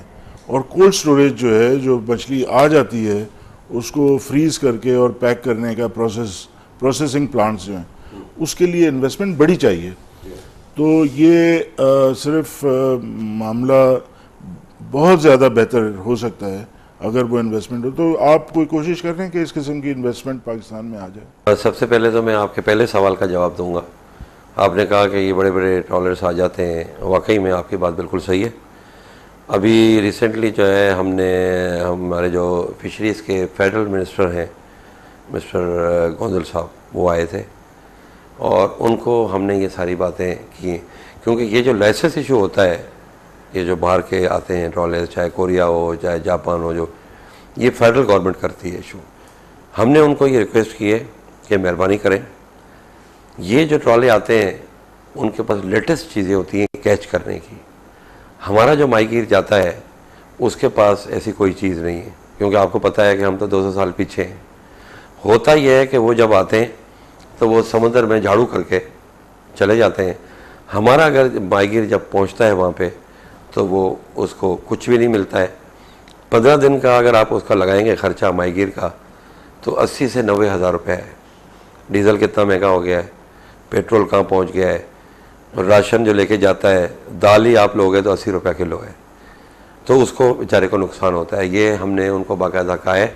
और कोल्ड स्टोरेज जो है, जो मछली आ जाती है उसको फ्रीज़ करके और पैक करने का प्रोसेसिंग प्लांट्स जो हैं, उसके लिए इन्वेस्टमेंट बड़ी चाहिए। तो ये सिर्फ मामला बहुत ज़्यादा बेहतर हो सकता है अगर वो इन्वेस्टमेंट हो। तो आप कोई कोशिश कर रहे हैं कि इस किस्म की इन्वेस्टमेंट पाकिस्तान में आ जाए? सबसे पहले तो मैं आपके पहले सवाल का जवाब दूंगा। आपने कहा कि ये बड़े बड़े ट्रॉलर्स आ जाते हैं, वाकई में आपकी बात बिल्कुल सही है। अभी रिसेंटली जो है हमारे जो फिशरीज़ के फेडरल मिनिस्टर हैं, मिस्टर गोंदल साहब, वो आए थे और उनको हमने ये सारी बातें की, क्योंकि ये जो लाइसेंस इशू होता है, ये जो बाहर के आते हैं ट्रॉलर्स, चाहे कोरिया हो चाहे जापान हो, जो ये फेडरल गवर्नमेंट करती है इशू। हमने उनको ये रिक्वेस्ट की है कि मेहरबानी करें, ये जो ट्रॉले आते हैं उनके पास लेटेस्ट चीज़ें होती हैं कैच करने की। हमारा जो माहीगीर जाता है उसके पास ऐसी कोई चीज़ नहीं है, क्योंकि आपको पता है कि हम तो 200 साल पीछे हैं। होता यह है कि वो जब आते हैं तो वो समुद्र में झाड़ू करके चले जाते हैं। हमारा अगर माहीगीर जब पहुंचता है वहाँ पे तो वो उसको कुछ भी नहीं मिलता है। 15 दिन का अगर आप उसका लगाएंगे खर्चा माहीगीर का, तो 80 से 90 हज़ार रुपये है। डीज़ल कितना महंगा हो गया है, पेट्रोल कहाँ पहुँच गया है, और राशन जो लेके जाता है, दाल ही आप लोगे तो 80 रुपये किलो है, तो उसको बेचारे को नुकसान होता है। ये हमने उनको बाकायदा कहा है,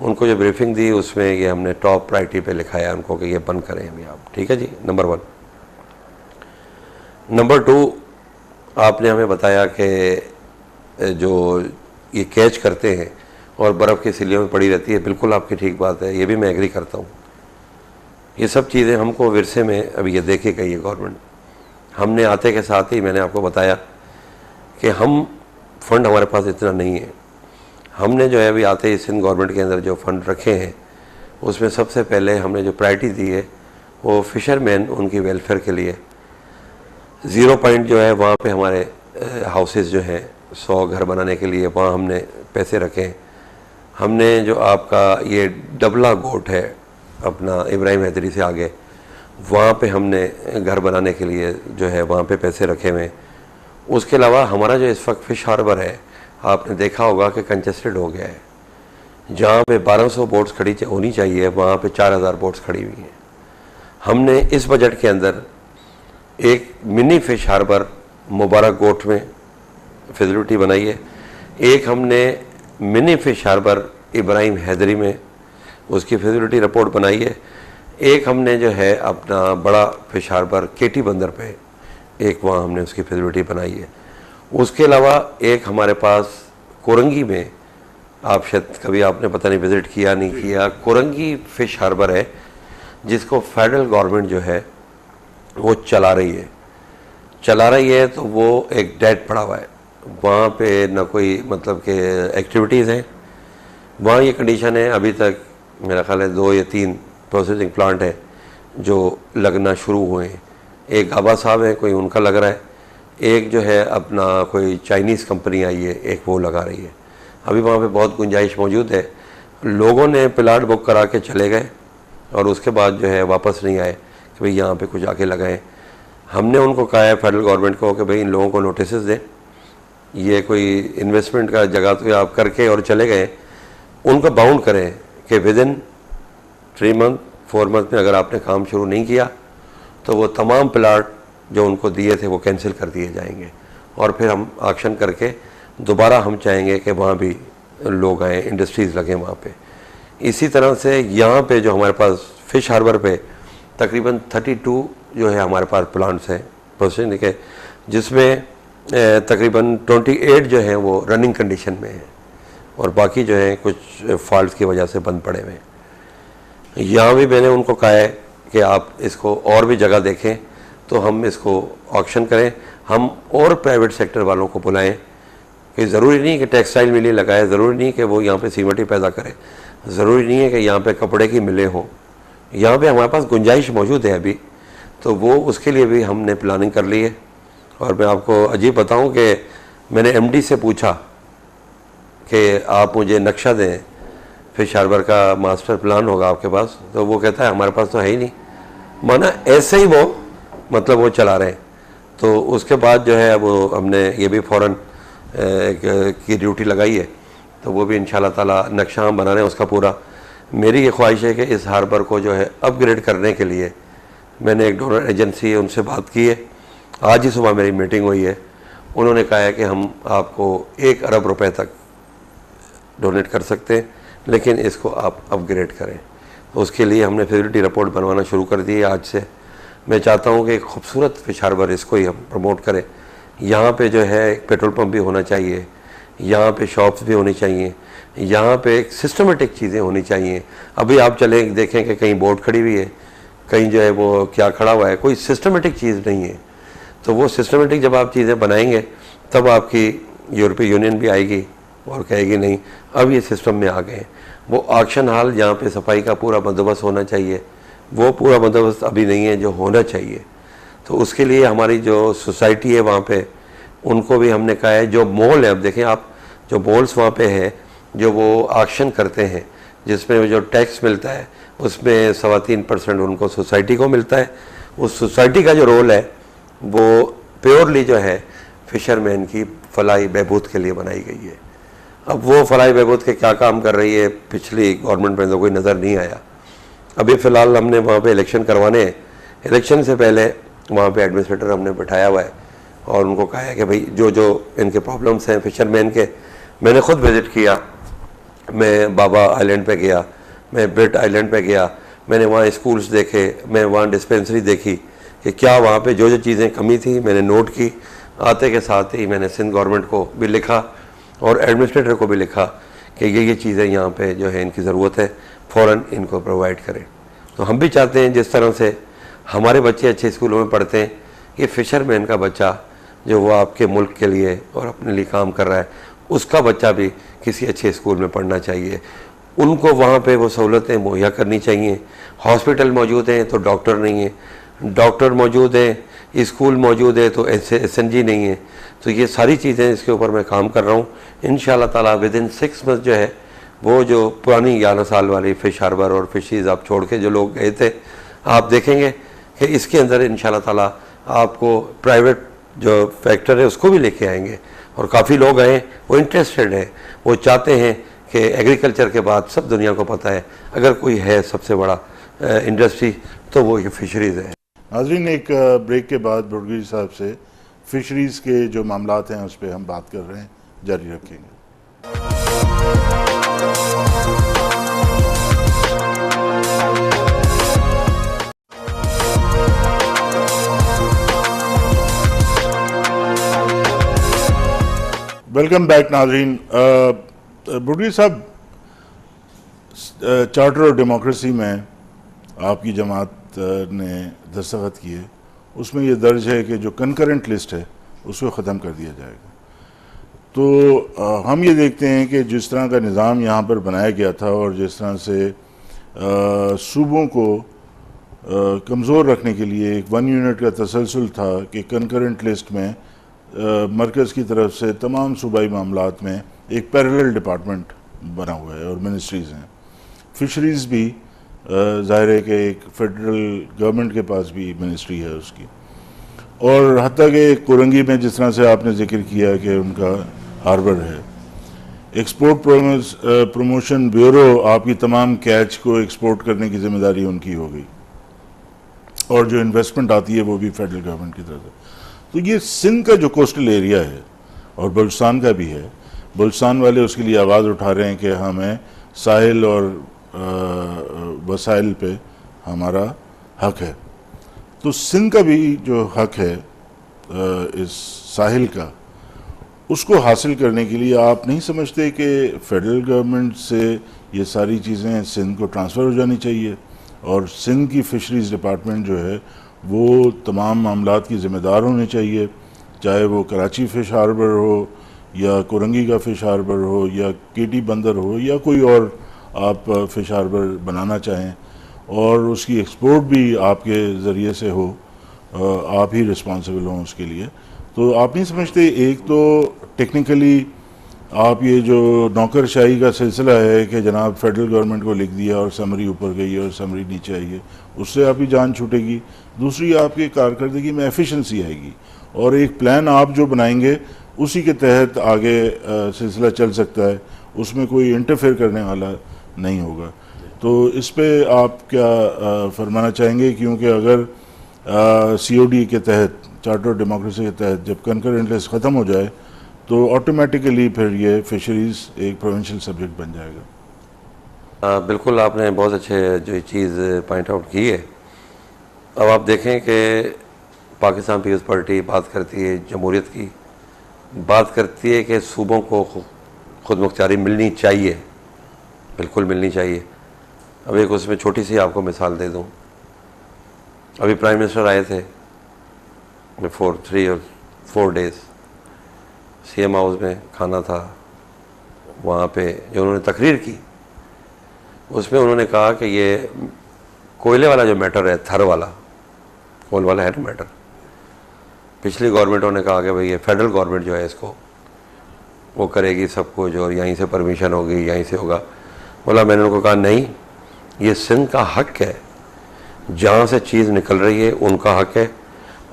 उनको जो ब्रीफिंग दी उसमें ये हमने टॉप प्रायोरिटी पे लिखा है उनको कि ये बंद करें अभी आप, ठीक है जी, नंबर 1। नंबर 2, आपने हमें बताया कि जो ये कैच करते हैं और बर्फ़ की सिलियों में पड़ी रहती है, बिल्कुल आपकी ठीक बात है, ये भी मैं एग्री करता हूँ। ये सब चीज़ें हमको विरसे में अभी ये देखे गई है गवर्नमेंट, हमने आते के साथ ही मैंने आपको बताया कि हम फ़ंड हमारे पास इतना नहीं है। हमने जो है अभी आते ही सिंध गवर्नमेंट के अंदर जो फ़ंड रखे हैं उसमें सबसे पहले हमने जो प्रायोरिटी दी है वो फ़िशरमैन उनकी वेलफेयर के लिए 0 पॉइंट जो है वहाँ पे हमारे हाउसेस जो हैं 100 घर बनाने के लिए वहाँ हमने पैसे रखे हैं। हमने जो आपका ये डबला गोट है अपना इब्राहिम हैदरी से आगे, वहाँ पे हमने घर बनाने के लिए जो है वहाँ पे पैसे रखे हुए हैं। उसके अलावा हमारा जो इस वक्त फ़िश हार्बर है आपने देखा होगा कि कंजेस्टेड हो गया है। जहाँ पे 1200 बोट्स खड़ी होनी चाहिए वहाँ पे 4000 बोट्स खड़ी हुई हैं। हमने इस बजट के अंदर एक mini fish harbour Mubarak Goth में फैसिलिटी बनाई है, एक हमने mini fish harbour Ibrahim Hyderi में उसकी फैसिलिटी रिपोर्ट बनाई है, एक हमने जो है अपना बड़ा फ़िश हार्बर केटी बंदर पे एक वहाँ हमने उसकी फैसिलिटी बनाई है। उसके अलावा एक हमारे पास कोरंगी में, आप शायद कभी आपने पता नहीं विज़िट किया नहीं किया, कोरंगी फ़िश हार्बर है जिसको फेडरल गवर्नमेंट जो है वो चला रही है। तो वो एक डेड पड़ा हुआ है, वहाँ पे ना कोई मतलब के एक्टिविटीज़ हैं। वहाँ ये कंडीशन है अभी तक मेरा ख्याल है 2 या 3 प्रोसेसिंग प्लांट है जो लगना शुरू हुए हैं। एक गाबा साहब है कोई उनका लग रहा है, एक जो है अपना कोई चाइनीज़ कंपनी आई है एक वो लगा रही है। अभी वहाँ पे बहुत गुंजाइश मौजूद है। लोगों ने प्लाट बुक करा के चले गए और उसके बाद जो है वापस नहीं आए कि भाई यहाँ पे कुछ आके लगाएं। हमने उनको कहा है फेडरल गवर्नमेंट को कि भाई इन लोगों को नोटिस दें, ये कोई इन्वेस्टमेंट का जगह तो आप करके और चले गए, उनको बाउंड करें कि विदिन 3 मंथ 4 मंथ में अगर आपने काम शुरू नहीं किया तो वो तमाम प्लाट जो उनको दिए थे वो कैंसिल कर दिए जाएंगे और फिर हम ऑक्शन करके दोबारा हम चाहेंगे कि वहाँ भी लोग आएँ, इंडस्ट्रीज़ लगें वहाँ पे। इसी तरह से यहाँ पे जो हमारे पास फ़िश हार्बर पे तकरीबन 32 जो है हमारे पास प्लांट्स हैं प्रोसेसिंग के, जिसमें तकरीबन 28 जो हैं वो रनिंग कंडीशन में हैं और बाकी जो है कुछ फॉल्ट की वजह से बंद पड़े हुए हैं। यहाँ भी मैंने उनको कहा है कि आप इसको और भी जगह देखें तो हम इसको ऑक्शन करें, हम और प्राइवेट सेक्टर वालों को बुलाएं कि ज़रूरी नहीं कि टेक्सटाइल मिलें लगाए, ज़रूरी नहीं कि वो यहाँ पे सीमेंट ही पैदा करें, ज़रूरी नहीं है कि यहाँ पे कपड़े की मिलें हों। यहाँ पे हमारे पास गुंजाइश मौजूद है अभी, तो वो उसके लिए भी हमने प्लानिंग कर ली है। और मैं आपको अजीब बताऊँ कि मैंने एमडी से पूछा कि आप मुझे नक्शा दें, फ़िश हार्बर का मास्टर प्लान होगा आपके पास, तो वो कहता है हमारे पास तो है ही नहीं। माना ऐसे ही वो मतलब वो चला रहे हैं। तो उसके बाद जो है वो हमने ये भी फ़ौरन की ड्यूटी लगाई है, तो वो भी इंशाल्लाह ताला नक्शा हम बना रहे हैं उसका पूरा। मेरी ये ख्वाहिश है कि इस हार्बर को जो है अपग्रेड करने के लिए मैंने एक डोनर एजेंसी है उनसे बात की है, आज ही सुबह मेरी मीटिंग हुई है। उन्होंने कहा है कि हम आपको 1 अरब रुपए तक डोनेट कर सकते हैं, लेकिन इसको आप अपग्रेड करें। तो उसके लिए हमने फैसिलिटी रिपोर्ट बनवाना शुरू कर दी है आज से। मैं चाहता हूँ कि एक खूबसूरत फ़िश हार्बर इसको ही हम प्रमोट करें। यहाँ पे जो है पेट्रोल पंप भी होना चाहिए, यहाँ पे शॉप्स भी होनी चाहिए, यहाँ पे एक सिस्टमेटिक चीज़ें होनी चाहिए। अभी आप चले देखें कि कहीं बोट खड़ी हुई है, कहीं जो है वो क्या खड़ा हुआ है, कोई सिस्टमेटिक चीज़ नहीं है। तो वो सिस्टमेटिक जब आप चीज़ें बनाएंगे तब आपकी यूरोपीय यूनियन भी आएगी और कहेगी नहीं अब ये सिस्टम में आ गए हैं। वो ऑक्शन हॉल जहाँ पे सफाई का पूरा बंदोबस्त होना चाहिए, वो पूरा बंदोबस्त अभी नहीं है जो होना चाहिए। तो उसके लिए हमारी जो सोसाइटी है वहाँ पे उनको भी हमने कहा है, जो मॉल है, अब देखें आप जो मॉल्स वहाँ पे है जो वो ऑक्शन करते हैं जिसमें जो टैक्स मिलता है उसमें 3.25% उनको सोसाइटी को मिलता है। उस सोसाइटी का जो रोल है वो प्योरली जो है फ़िशरमैन की फलाही बहबूद के लिए बनाई गई है। अब वो फलाही बहबूद के क्या काम कर रही है पिछली गवर्नमेंट में तो कोई नज़र नहीं आया। अभी फ़िलहाल हमने वहाँ पे इलेक्शन करवाने हैं, इलेक्शन से पहले वहाँ पे एडमिनिस्ट्रेटर हमने बिठाया हुआ है और उनको कहा है कि भाई जो जो इनके प्रॉब्लम्स हैं फ़िशरमैन के, मैंने ख़ुद विज़िट किया, मैं बाबा आइलैंड पे गया, मैं ब्रिट आइलैंड पे गया, मैंने वहाँ स्कूल्स देखे, मैं वहाँ डिस्पेंसरी देखी कि क्या वहाँ पे जो जो चीज़ें कमी थी मैंने नोट की। आते के साथ ही मैंने सिंध गवर्नमेंट को भी लिखा और एडमिनिस्ट्रेटर को भी लिखा कि ये चीज़ें यहाँ पे जो है इनकी ज़रूरत है, फ़ौरन इनको प्रोवाइड करें। तो हम भी चाहते हैं जिस तरह से हमारे बच्चे अच्छे स्कूलों में पढ़ते हैं, ये फ़िशरमैन का बच्चा जो वो आपके मुल्क के लिए और अपने लिए काम कर रहा है, उसका बच्चा भी किसी अच्छे स्कूल में पढ़ना चाहिए। उनको वहाँ पे वो सहूलतें मुहैया करनी चाहिए। हॉस्पिटल मौजूद हैं तो डॉक्टर नहीं है, डॉक्टर मौजूद हैं, स्कूल मौजूद है तो SNG नहीं है। तो ये सारी चीज़ें, इसके ऊपर मैं काम कर रहा हूँ। इंशाल्लाह ताला विदिन 6 मंथ जो है वो जो पुरानी 11 साल वाली फ़िश हार्बर और फिशरीज़ आप छोड़ के जो लोग गए थे, आप देखेंगे कि इसके अंदर इंशाल्लाह ताला आपको प्राइवेट जो फैक्टर है उसको भी लेके आएंगे। और काफ़ी लोग हैं, वो इंटरेस्टेड हैं, वो चाहते हैं कि एग्रीकल्चर के बाद सब दुनिया को पता है अगर कोई है सबसे बड़ा इंडस्ट्री तो वो ये फिशरीज़ है। नाज़रीन, एक ब्रेक के बाद बुरगी साहब से फिशरीज़ के जो मामलात हैं उस पर हम बात कर रहे हैं, जारी रखेंगे। वेलकम बैक नाज़रीन। बुरगी साहब, चार्टर और डेमोक्रेसी में आपकी जमात ने दस्तखत किए, उसमें ये दर्ज है कि जो कंकरेंट लिस्ट है उसको ख़त्म कर दिया जाएगा। तो हम ये देखते हैं कि जिस तरह का निज़ाम यहाँ पर बनाया गया था और जिस तरह से सूबों को कमज़ोर रखने के लिए एक 1 यूनिट का तसलसल था कि कंकरेंट लिस्ट में मरकज़ की तरफ से तमाम सूबाई मामलात में एक पैरेलल डिपार्टमेंट बना हुआ है और मिनिस्ट्रीज़ हैं। फिशरीज़ भी ज़ाहिर है कि एक फेडरल गवर्नमेंट के पास भी मिनिस्ट्री है उसकी, और हत्ता कि कोरंगी में जिस तरह से आपने जिक्र किया कि उनका हार्बर है, एक्सपोर्ट प्रमोशन ब्यूरो आपकी तमाम कैच को एक्सपोर्ट करने की जिम्मेदारी उनकी हो गई, और जो इन्वेस्टमेंट आती है वो भी फेडरल गवर्नमेंट की तरफ से। तो ये सिंध का जो कोस्टल एरिया है और बलूचिस्तान का भी है, बलूचिस्तान वाले उसके लिए आवाज़ उठा रहे हैं कि हमें साहिल और वसाइल पे हमारा हक है। तो सिंध का भी जो हक है इस साहिल का, उसको हासिल करने के लिए आप नहीं समझते कि फेडरल गवर्नमेंट से ये सारी चीज़ें सिंध को ट्रांसफ़र हो जानी चाहिए और सिंध की फ़िशरीज़ डिपार्टमेंट जो है वो तमाम मामलात की ज़िम्मेदार होनी चाहिए, चाहे वो कराची फ़िश हार्बर हो या कोरंगी का फ़िश हार्बर हो या केटी बंदर हो या कोई और आप फ़िश हार्बर बनाना चाहें, और उसकी एक्सपोर्ट भी आपके ज़रिए से हो, आप ही रिस्पॉन्सिबल हों उसके लिए। तो आप नहीं समझते एक तो टेक्निकली आप ये जो नौकरशाही का सिलसिला है कि जनाब फेडरल गवर्नमेंट को लिख दिया और समरी ऊपर गई और समरी नीचे आई है, उससे आपकी जान छूटेगी। दूसरी, आपकी कारकर्दगी में एफिशिएंसी आएगी और एक प्लान आप जो बनाएंगे उसी के तहत आगे सिलसिला चल सकता है, उसमें कोई इंटरफेयर करने वाला नहीं होगा। तो इस पे आप क्या फरमाना चाहेंगे? क्योंकि अगर COD के तहत, चार्टर डेमोक्रेसी के तहत जब कंकरेंट लिस्ट ख़त्म हो जाए तो ऑटोमेटिकली फिर ये फिशरीज़ एक प्रोविंशियल सब्जेक्ट बन जाएगा। बिल्कुल, आपने बहुत अच्छे जो चीज़ पॉइंट आउट की है। अब आप देखें कि पाकिस्तान पीपल्स पार्टी बात करती है जमहूरियत की, बात करती है कि सूबों को खुद मुख्तारी मिलनी चाहिए, बिल्कुल मिलनी चाहिए। अब एक उसमें छोटी सी आपको मिसाल दे दूं। अभी प्राइम मिनिस्टर आए थे बिफोर 3 और 4 डेज़, CM हाउस में खाना था, वहाँ पे जो उन्होंने तकरीर की उसमें उन्होंने कहा कि ये कोयले वाला जो मैटर है, थर वाला कोल वाला है ना मैटर, पिछली गवर्नमेंटों ने कहा कि भाई ये फेडरल गवर्नमेंट जो है इसको वो करेगी सब कुछ और यहीं से परमिशन होगी, यहीं से होगा। बोला, मैंने उनको कहा नहीं, ये सिंध का हक है, जहाँ से चीज़ निकल रही है उनका हक है,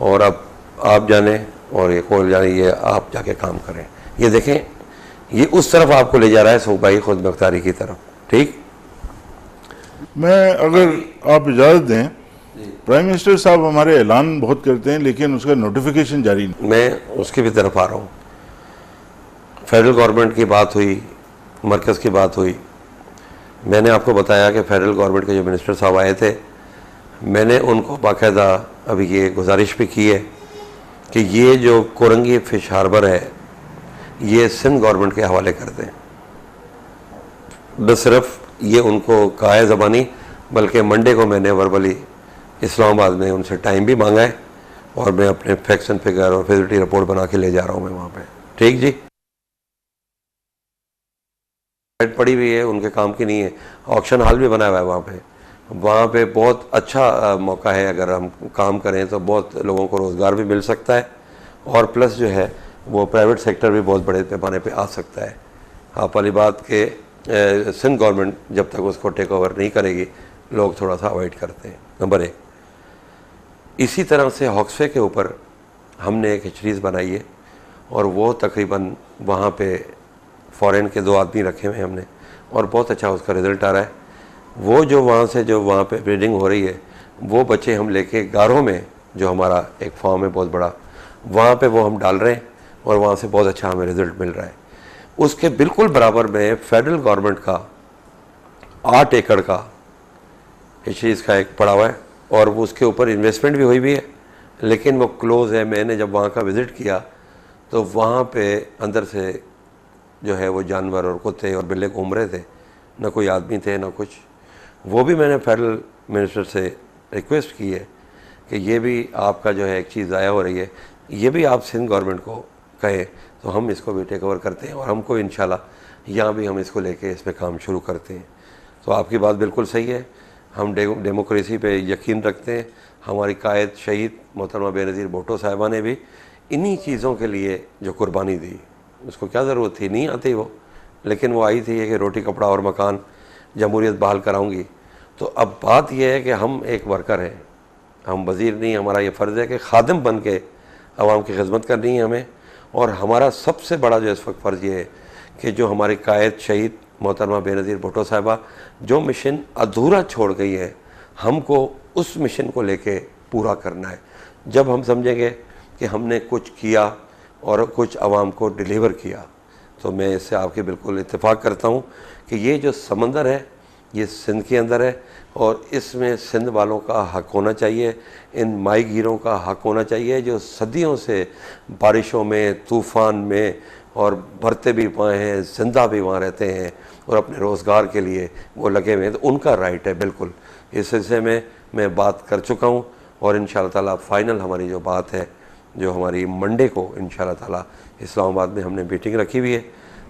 और अब आप जाने और ये कोल जाने, ये आप जाके काम करें। ये देखें, ये उस तरफ आपको ले जा रहा है सूबाई खुद मुख्तारी की तरफ। ठीक, मैं अगर आप इजाज़त दें, प्राइम मिनिस्टर साहब हमारे ऐलान बहुत करते हैं लेकिन उसका नोटिफिकेशन जारी नहीं। मैं उसकी भी तरफ आ रहा हूँ। फेडरल गवर्नमेंट की बात हुई, मरकज़ की बात हुई, मैंने आपको बताया कि फेडरल गवर्नमेंट के जो मिनिस्टर साहब आए थे, मैंने उनको बाकायदा अभी ये गुजारिश भी की है कि ये जो कोरंगी फ़िश हार्बर है ये सिंध गवर्नमेंट के हवाले कर दें। न सिर्फ ये उनको कहा है ज़बानी, बल्कि मंडे को मैंने वर्बली इस्लामाबाद में उनसे टाइम भी मांगा है और मैं अपने फैक्ट्स एंड फिगर और फिजिबिलिटी रिपोर्ट बना के ले जा रहा हूँ मैं वहाँ पे। ठीक जी, पड़ी हुई है, उनके काम की नहीं है। ऑक्शन हॉल भी बनाया हुआ है वहाँ पे बहुत अच्छा मौका है। अगर हम काम करें तो बहुत लोगों को रोज़गार भी मिल सकता है और प्लस जो है वो प्राइवेट सेक्टर भी बहुत बड़े पैमाने पे आ सकता है। आप वाली बात के सिंध गवर्नमेंट जब तक उसको टेक ओवर नहीं करेगी, लोग थोड़ा सा अवॉइड करते हैं, नंबर 1। इसी तरह से हॉक्सवे के ऊपर हमने एक हैचरीज बनाई है और वो तकरीबन वहाँ पे फॉरेन के 2 आदमी रखे हुए हैं हमने और बहुत अच्छा उसका रिज़ल्ट आ रहा है। वो जो वहाँ पे ब्रीडिंग हो रही है, वो बच्चे हम लेके गारों में, जो हमारा एक फार्म है बहुत बड़ा, वहाँ पे वो हम डाल रहे हैं और वहाँ से बहुत अच्छा हमें रिज़ल्ट मिल रहा है। उसके बिल्कुल बराबर में फेडरल गवर्नमेंट का 8 एकड़ का हैचरीज का एक पड़ा हुआ है और वो उसके ऊपर इन्वेस्टमेंट भी हुई है, लेकिन वो क्लोज़ है। मैंने जब वहाँ का विज़िट किया तो वहाँ पे अंदर से जो है वो जानवर और कुत्ते और बिल्ले घूम रहे थे, ना कोई आदमी थे ना कुछ। वो भी मैंने फेडरल मिनिस्टर से रिक्वेस्ट की है कि ये भी आपका जो है एक चीज़ ज़ाया हो रही है, ये भी आप सिंध गवर्नमेंट को कहें तो हम इसको भी टेक ओवर करते हैं और हमको इंशाल्लाह यहाँ भी हम इसको लेके इस पर काम शुरू करते हैं। तो आपकी बात बिल्कुल सही है, हम डेमोक्रेसी पे यकीन रखते हैं। हमारी कायद शहीद मोहतरमा बेनज़ीर भुट्टो साहिबा ने भी इन्हीं चीज़ों के लिए जो कुर्बानी दी, उसको क्या ज़रूरत थी, नहीं आती वो, लेकिन वो आई थी कि रोटी कपड़ा और मकान, जमहूरियत बहाल कराऊंगी। तो अब बात यह है कि हम एक वर्कर हैं, हम वज़ीर नहीं। हमारा ये फ़र्ज़ है कि खादिम बन के आवाम की खिदमत करनी है हमें। और हमारा सबसे बड़ा जो इस वक्त फ़र्ज़ ये है कि जो हमारी कायद शहीद मोहतरमा बेनज़ीर भुट्टो साहिबा जो मिशन अधूरा छोड़ गई है, हमको उस मिशन को लेके पूरा करना है। जब हम समझेंगे कि हमने कुछ किया और कुछ आवाम को डिलीवर किया, तो मैं इससे आपके बिल्कुल इत्तेफाक करता हूँ कि ये जो समंदर है ये सिंध के अंदर है और इसमें सिंध वालों का हक होना चाहिए, इन माही गिरों का हक होना चाहिए जो सदियों से बारिशों में, तूफ़ान में और भरते भी वहाँ हैं, जिंदा भी वहाँ रहते हैं और अपने रोज़गार के लिए वो लगे हुए हैं। तो उनका राइट है बिल्कुल। इस सिलसिले में मैं बात कर चुका हूँ और इंशाअल्लाह ताला फ़ाइनल हमारी जो बात है, जो हमारी मंडे को इंशाअल्लाह ताला इस्लामाबाद में हमने मीटिंग रखी हुई है।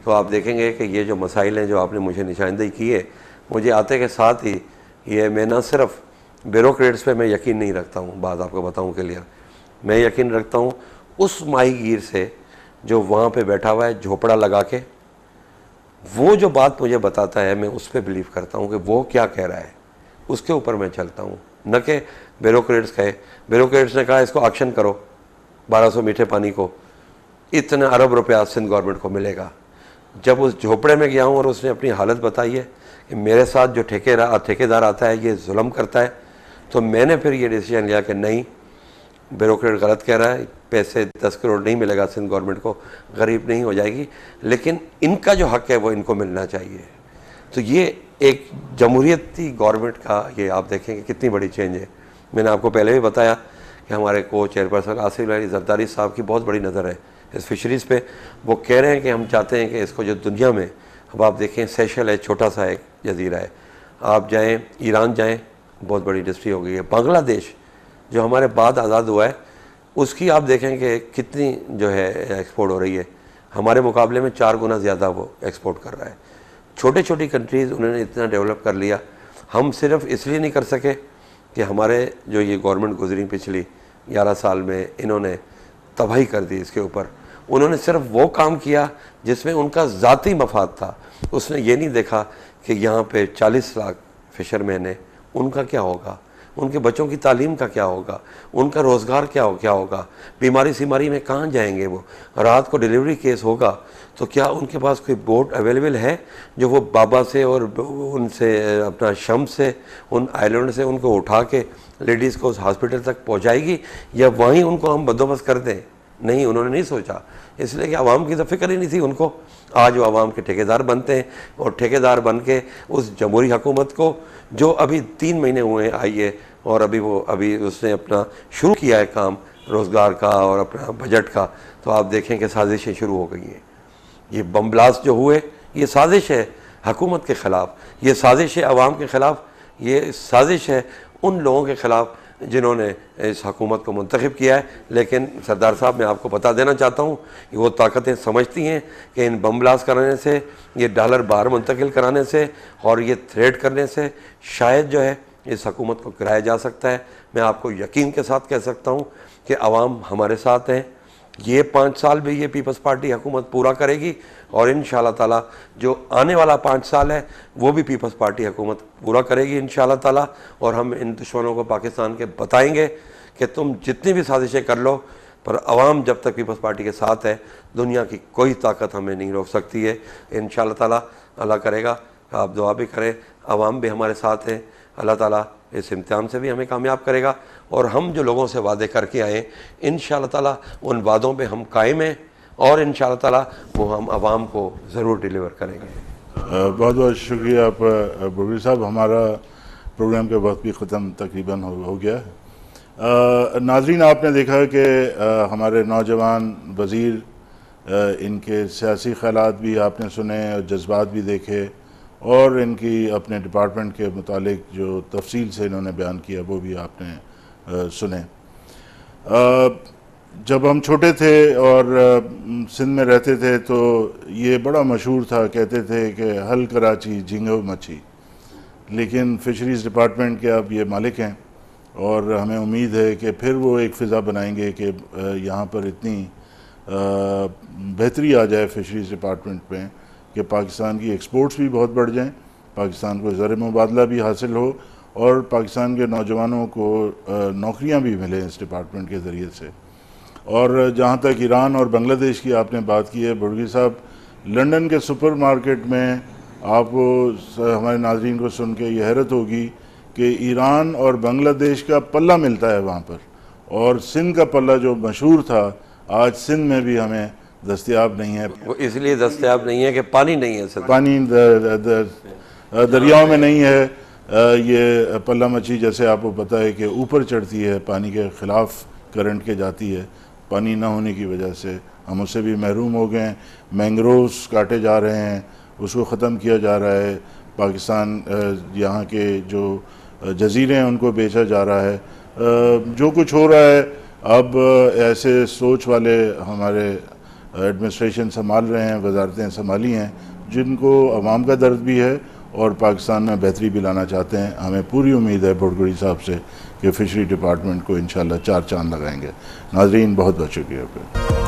तो आप देखेंगे कि ये जो मसाइल हैं जो आपने मुझे निशानदेही की है, मुझे आते के साथ ही ये मैं ना सिर्फ ब्यूरोक्रेट्स पे मैं यकीन नहीं रखता हूँ, बात आपको बताऊँ क्लियर, मैं यकीन रखता हूँ उस माही गिर से जो वहाँ पे बैठा हुआ है झोपड़ा लगा के, वो जो बात मुझे बताता है मैं उस पर बिलीव करता हूँ कि वो क्या कह रहा है, उसके ऊपर मैं चलता हूँ, न कि ब्यूरोक्रेट्स कहे। ब्यूरोक्रेट्स ने कहा इसको ऑक्शन करो 1200 मीठे पानी को, इतने अरब रुपया सिंध गवर्नमेंट को मिलेगा। जब उस झोपड़े में गया हूँ और उसने अपनी हालत बताई है कि मेरे साथ जो ठेकेदार आता है ये जुल्म करता है, तो मैंने फिर ये डिसीजन लिया कि नहीं, ब्यूरोक्रेट गलत कह रहा है, पैसे 10 करोड़ नहीं मिलेगा सिंध गवर्नमेंट को, गरीब नहीं हो जाएगी, लेकिन इनका जो हक है वो इनको मिलना चाहिए। तो ये एक जमहूरियती गवर्नमेंट का ये आप देखेंगे कितनी बड़ी चेंज है। मैंने आपको पहले भी बताया कि हमारे को चेयरपर्सन आसिफ अली जरदारी साहब की बहुत बड़ी नज़र है इस फिशरीज़ पे। वो कह रहे हैं कि हम चाहते हैं कि इसको जो दुनिया में, अब आप देखें सेशल है, छोटा सा एक जजीरा है, आप जाएं ईरान जाएं, बहुत बड़ी इंडस्ट्री हो गई है। बांग्लादेश जो हमारे बाद आज़ाद हुआ है, उसकी आप देखें कि कितनी जो है एक्सपोर्ट हो रही है, हमारे मुकाबले में 4 गुना ज़्यादा वो एक्सपोर्ट कर रहा है। छोटी छोटी कंट्रीज़ उन्होंने इतना डेवलप कर लिया। हम सिर्फ इसलिए नहीं कर सके कि हमारे जो ये गवर्नमेंट गुजरी पिछली 11 साल में, इन्होंने तबाही कर दी इसके ऊपर। उन्होंने सिर्फ वो काम किया जिसमें उनका ज़ाती मफाद था। उसने ये नहीं देखा कि यहाँ पे 40 लाख फिशरमैन हैं, उनका क्या होगा, उनके बच्चों की तालीम का क्या होगा, उनका रोज़गार क्या होगा, बीमारी सीमारी में कहाँ जाएंगे वो, रात को डिलीवरी केस होगा तो क्या उनके पास कोई बोट अवेलेबल है जो वो बाबा से और उनसे अपना शम से, उन आइलैंड से उनको उठा के लेडीज़ को उस हॉस्पिटल तक पहुंचाएगी, या वहीं उनको हम बंदोबस्त कर दें। नहीं, उन्होंने नहीं सोचा, इसलिए कि आवाम की तो फिक्र ही नहीं थी उनको। आज वो आवाम के ठेकेदार बनते हैं और ठेकेदार बन के उस जमहूरी हुकूमत को, जो अभी 3 महीने हुए हैं आई है और अभी उसने अपना शुरू किया है काम रोज़गार का और अपना बजट का, तो आप देखें कि साजिशें शुरू हो गई हैं। ये बम ब्लास्ट जो हुए, ये साजिश है हुकूमत के ख़िलाफ़, ये साजिश है आवाम के ख़िलाफ़, ये साजिश है उन लोगों के ख़िलाफ़ जिन्होंने इस हुकूमत को मुंतखब किया है। लेकिन सरदार साहब, मैं आपको बता देना चाहता हूँ कि वो ताकतें समझती हैं कि इन बम ब्लास्ट कराने से, ये डॉलर बाहर मुंतकिल कराने से और ये थ्रेट करने से शायद जो है इस हुकूमत को गिराया जा सकता है। मैं आपको यकीन के साथ कह सकता हूँ कि अवाम हमारे साथ हैं। ये 5 साल भी ये पीपल्स पार्टी हुकूमत पूरा करेगी और इंशाअल्लाह ताला जो आने वाला 5 साल है वो भी पीपल्स पार्टी हुकूमत पूरा करेगी इंशाअल्लाह ताला। और हम इन दुश्मनों को पाकिस्तान के बताएंगे कि तुम जितनी भी साजिशें कर लो, पर अवाम जब तक पीपल्स पार्टी के साथ है, दुनिया की कोई ताकत हमें नहीं रोक सकती है इंशाअल्लाह ताला। अल्लाह करेगा, आप दुआ भी करें, अवाम भी हमारे साथ है। अल्लाह ताला इस इम्तिहान से भी हमें कामयाब करेगा और हम जो लोगों से वादे करके आए इंशाअल्लाह ताला उन वादों पे हम कायम हैं और इंशाअल्लाह ताला वो हम अवाम को ज़रूर डिलीवर करेंगे। बहुत बहुत शुक्रिया आप बुरगी साहब। हमारा प्रोग्राम के वक्त भी ख़त्म तकरीबन हो गया है। नाज़रीन, आपने देखा कि हमारे नौजवान वज़ीर, इनके सियासी ख़यालात भी आपने सुने और जज्बात भी देखे और इनकी अपने डिपार्टमेंट के मुतालिक जो तफसील से इन्होंने बयान किया वो भी आपने सुने। जब हम छोटे थे और सिंध में रहते थे तो ये बड़ा मशहूर था, कहते थे कि हल कराची झींगो मच्छी। लेकिन फ़िशरीज़ डिपार्टमेंट के अब ये मालिक हैं और हमें उम्मीद है कि फिर वो एक फ़िज़ा बनाएंगे कि यहाँ पर इतनी बेहतरी आ जाए फ़िशरीज़ डिपार्टमेंट में कि पाकिस्तान की एक्सपोर्ट्स भी बहुत बढ़ जाएं, पाकिस्तान को ज़र मुबादला भी हासिल हो और पाकिस्तान के नौजवानों को नौकरियां भी मिलें इस डिपार्टमेंट के ज़रिए से। और जहाँ तक ईरान और बांग्लादेश की आपने बात की है बुरगी साहब, लंदन के सुपरमार्केट में आपको, हमारे नाज़रीन को सुन के ये हैरत होगी कि ईरान और बांग्लादेश का पल्ला मिलता है वहाँ पर, और सिंध का पल्ला जो मशहूर था आज सिंध में भी हमें दस्तयाब नहीं है। वो इसलिए दस्तयाब नहीं है कि पानी नहीं है सर। पानी दरियाओं में नहीं है। ये पल्ला मच्छी जैसे आपको पता है कि ऊपर चढ़ती है, पानी के ख़िलाफ़ करंट के जाती है। पानी ना होने की वजह से हम उससे भी महरूम हो गए हैं। मैंग्रोव्स काटे जा रहे हैं, उसको ख़त्म किया जा रहा है। पाकिस्तान यहाँ के जो जजीरे हैं उनको बेचा जा रहा है। जो कुछ हो रहा है, अब ऐसे सोच वाले हमारे एडमिनिस्ट्रेशन संभाल रहे हैं, वजारतें संभाली हैं, जिनको अवाम का दर्द भी है और पाकिस्तान में बेहतरी भी लाना चाहते हैं। हमें पूरी उम्मीद है बुरगी साहब से कि फ़िशरी डिपार्टमेंट को इंशाअल्लाह 4 चांद लगाएंगे। नाज़रीन, बहुत बहुत शुक्रिया।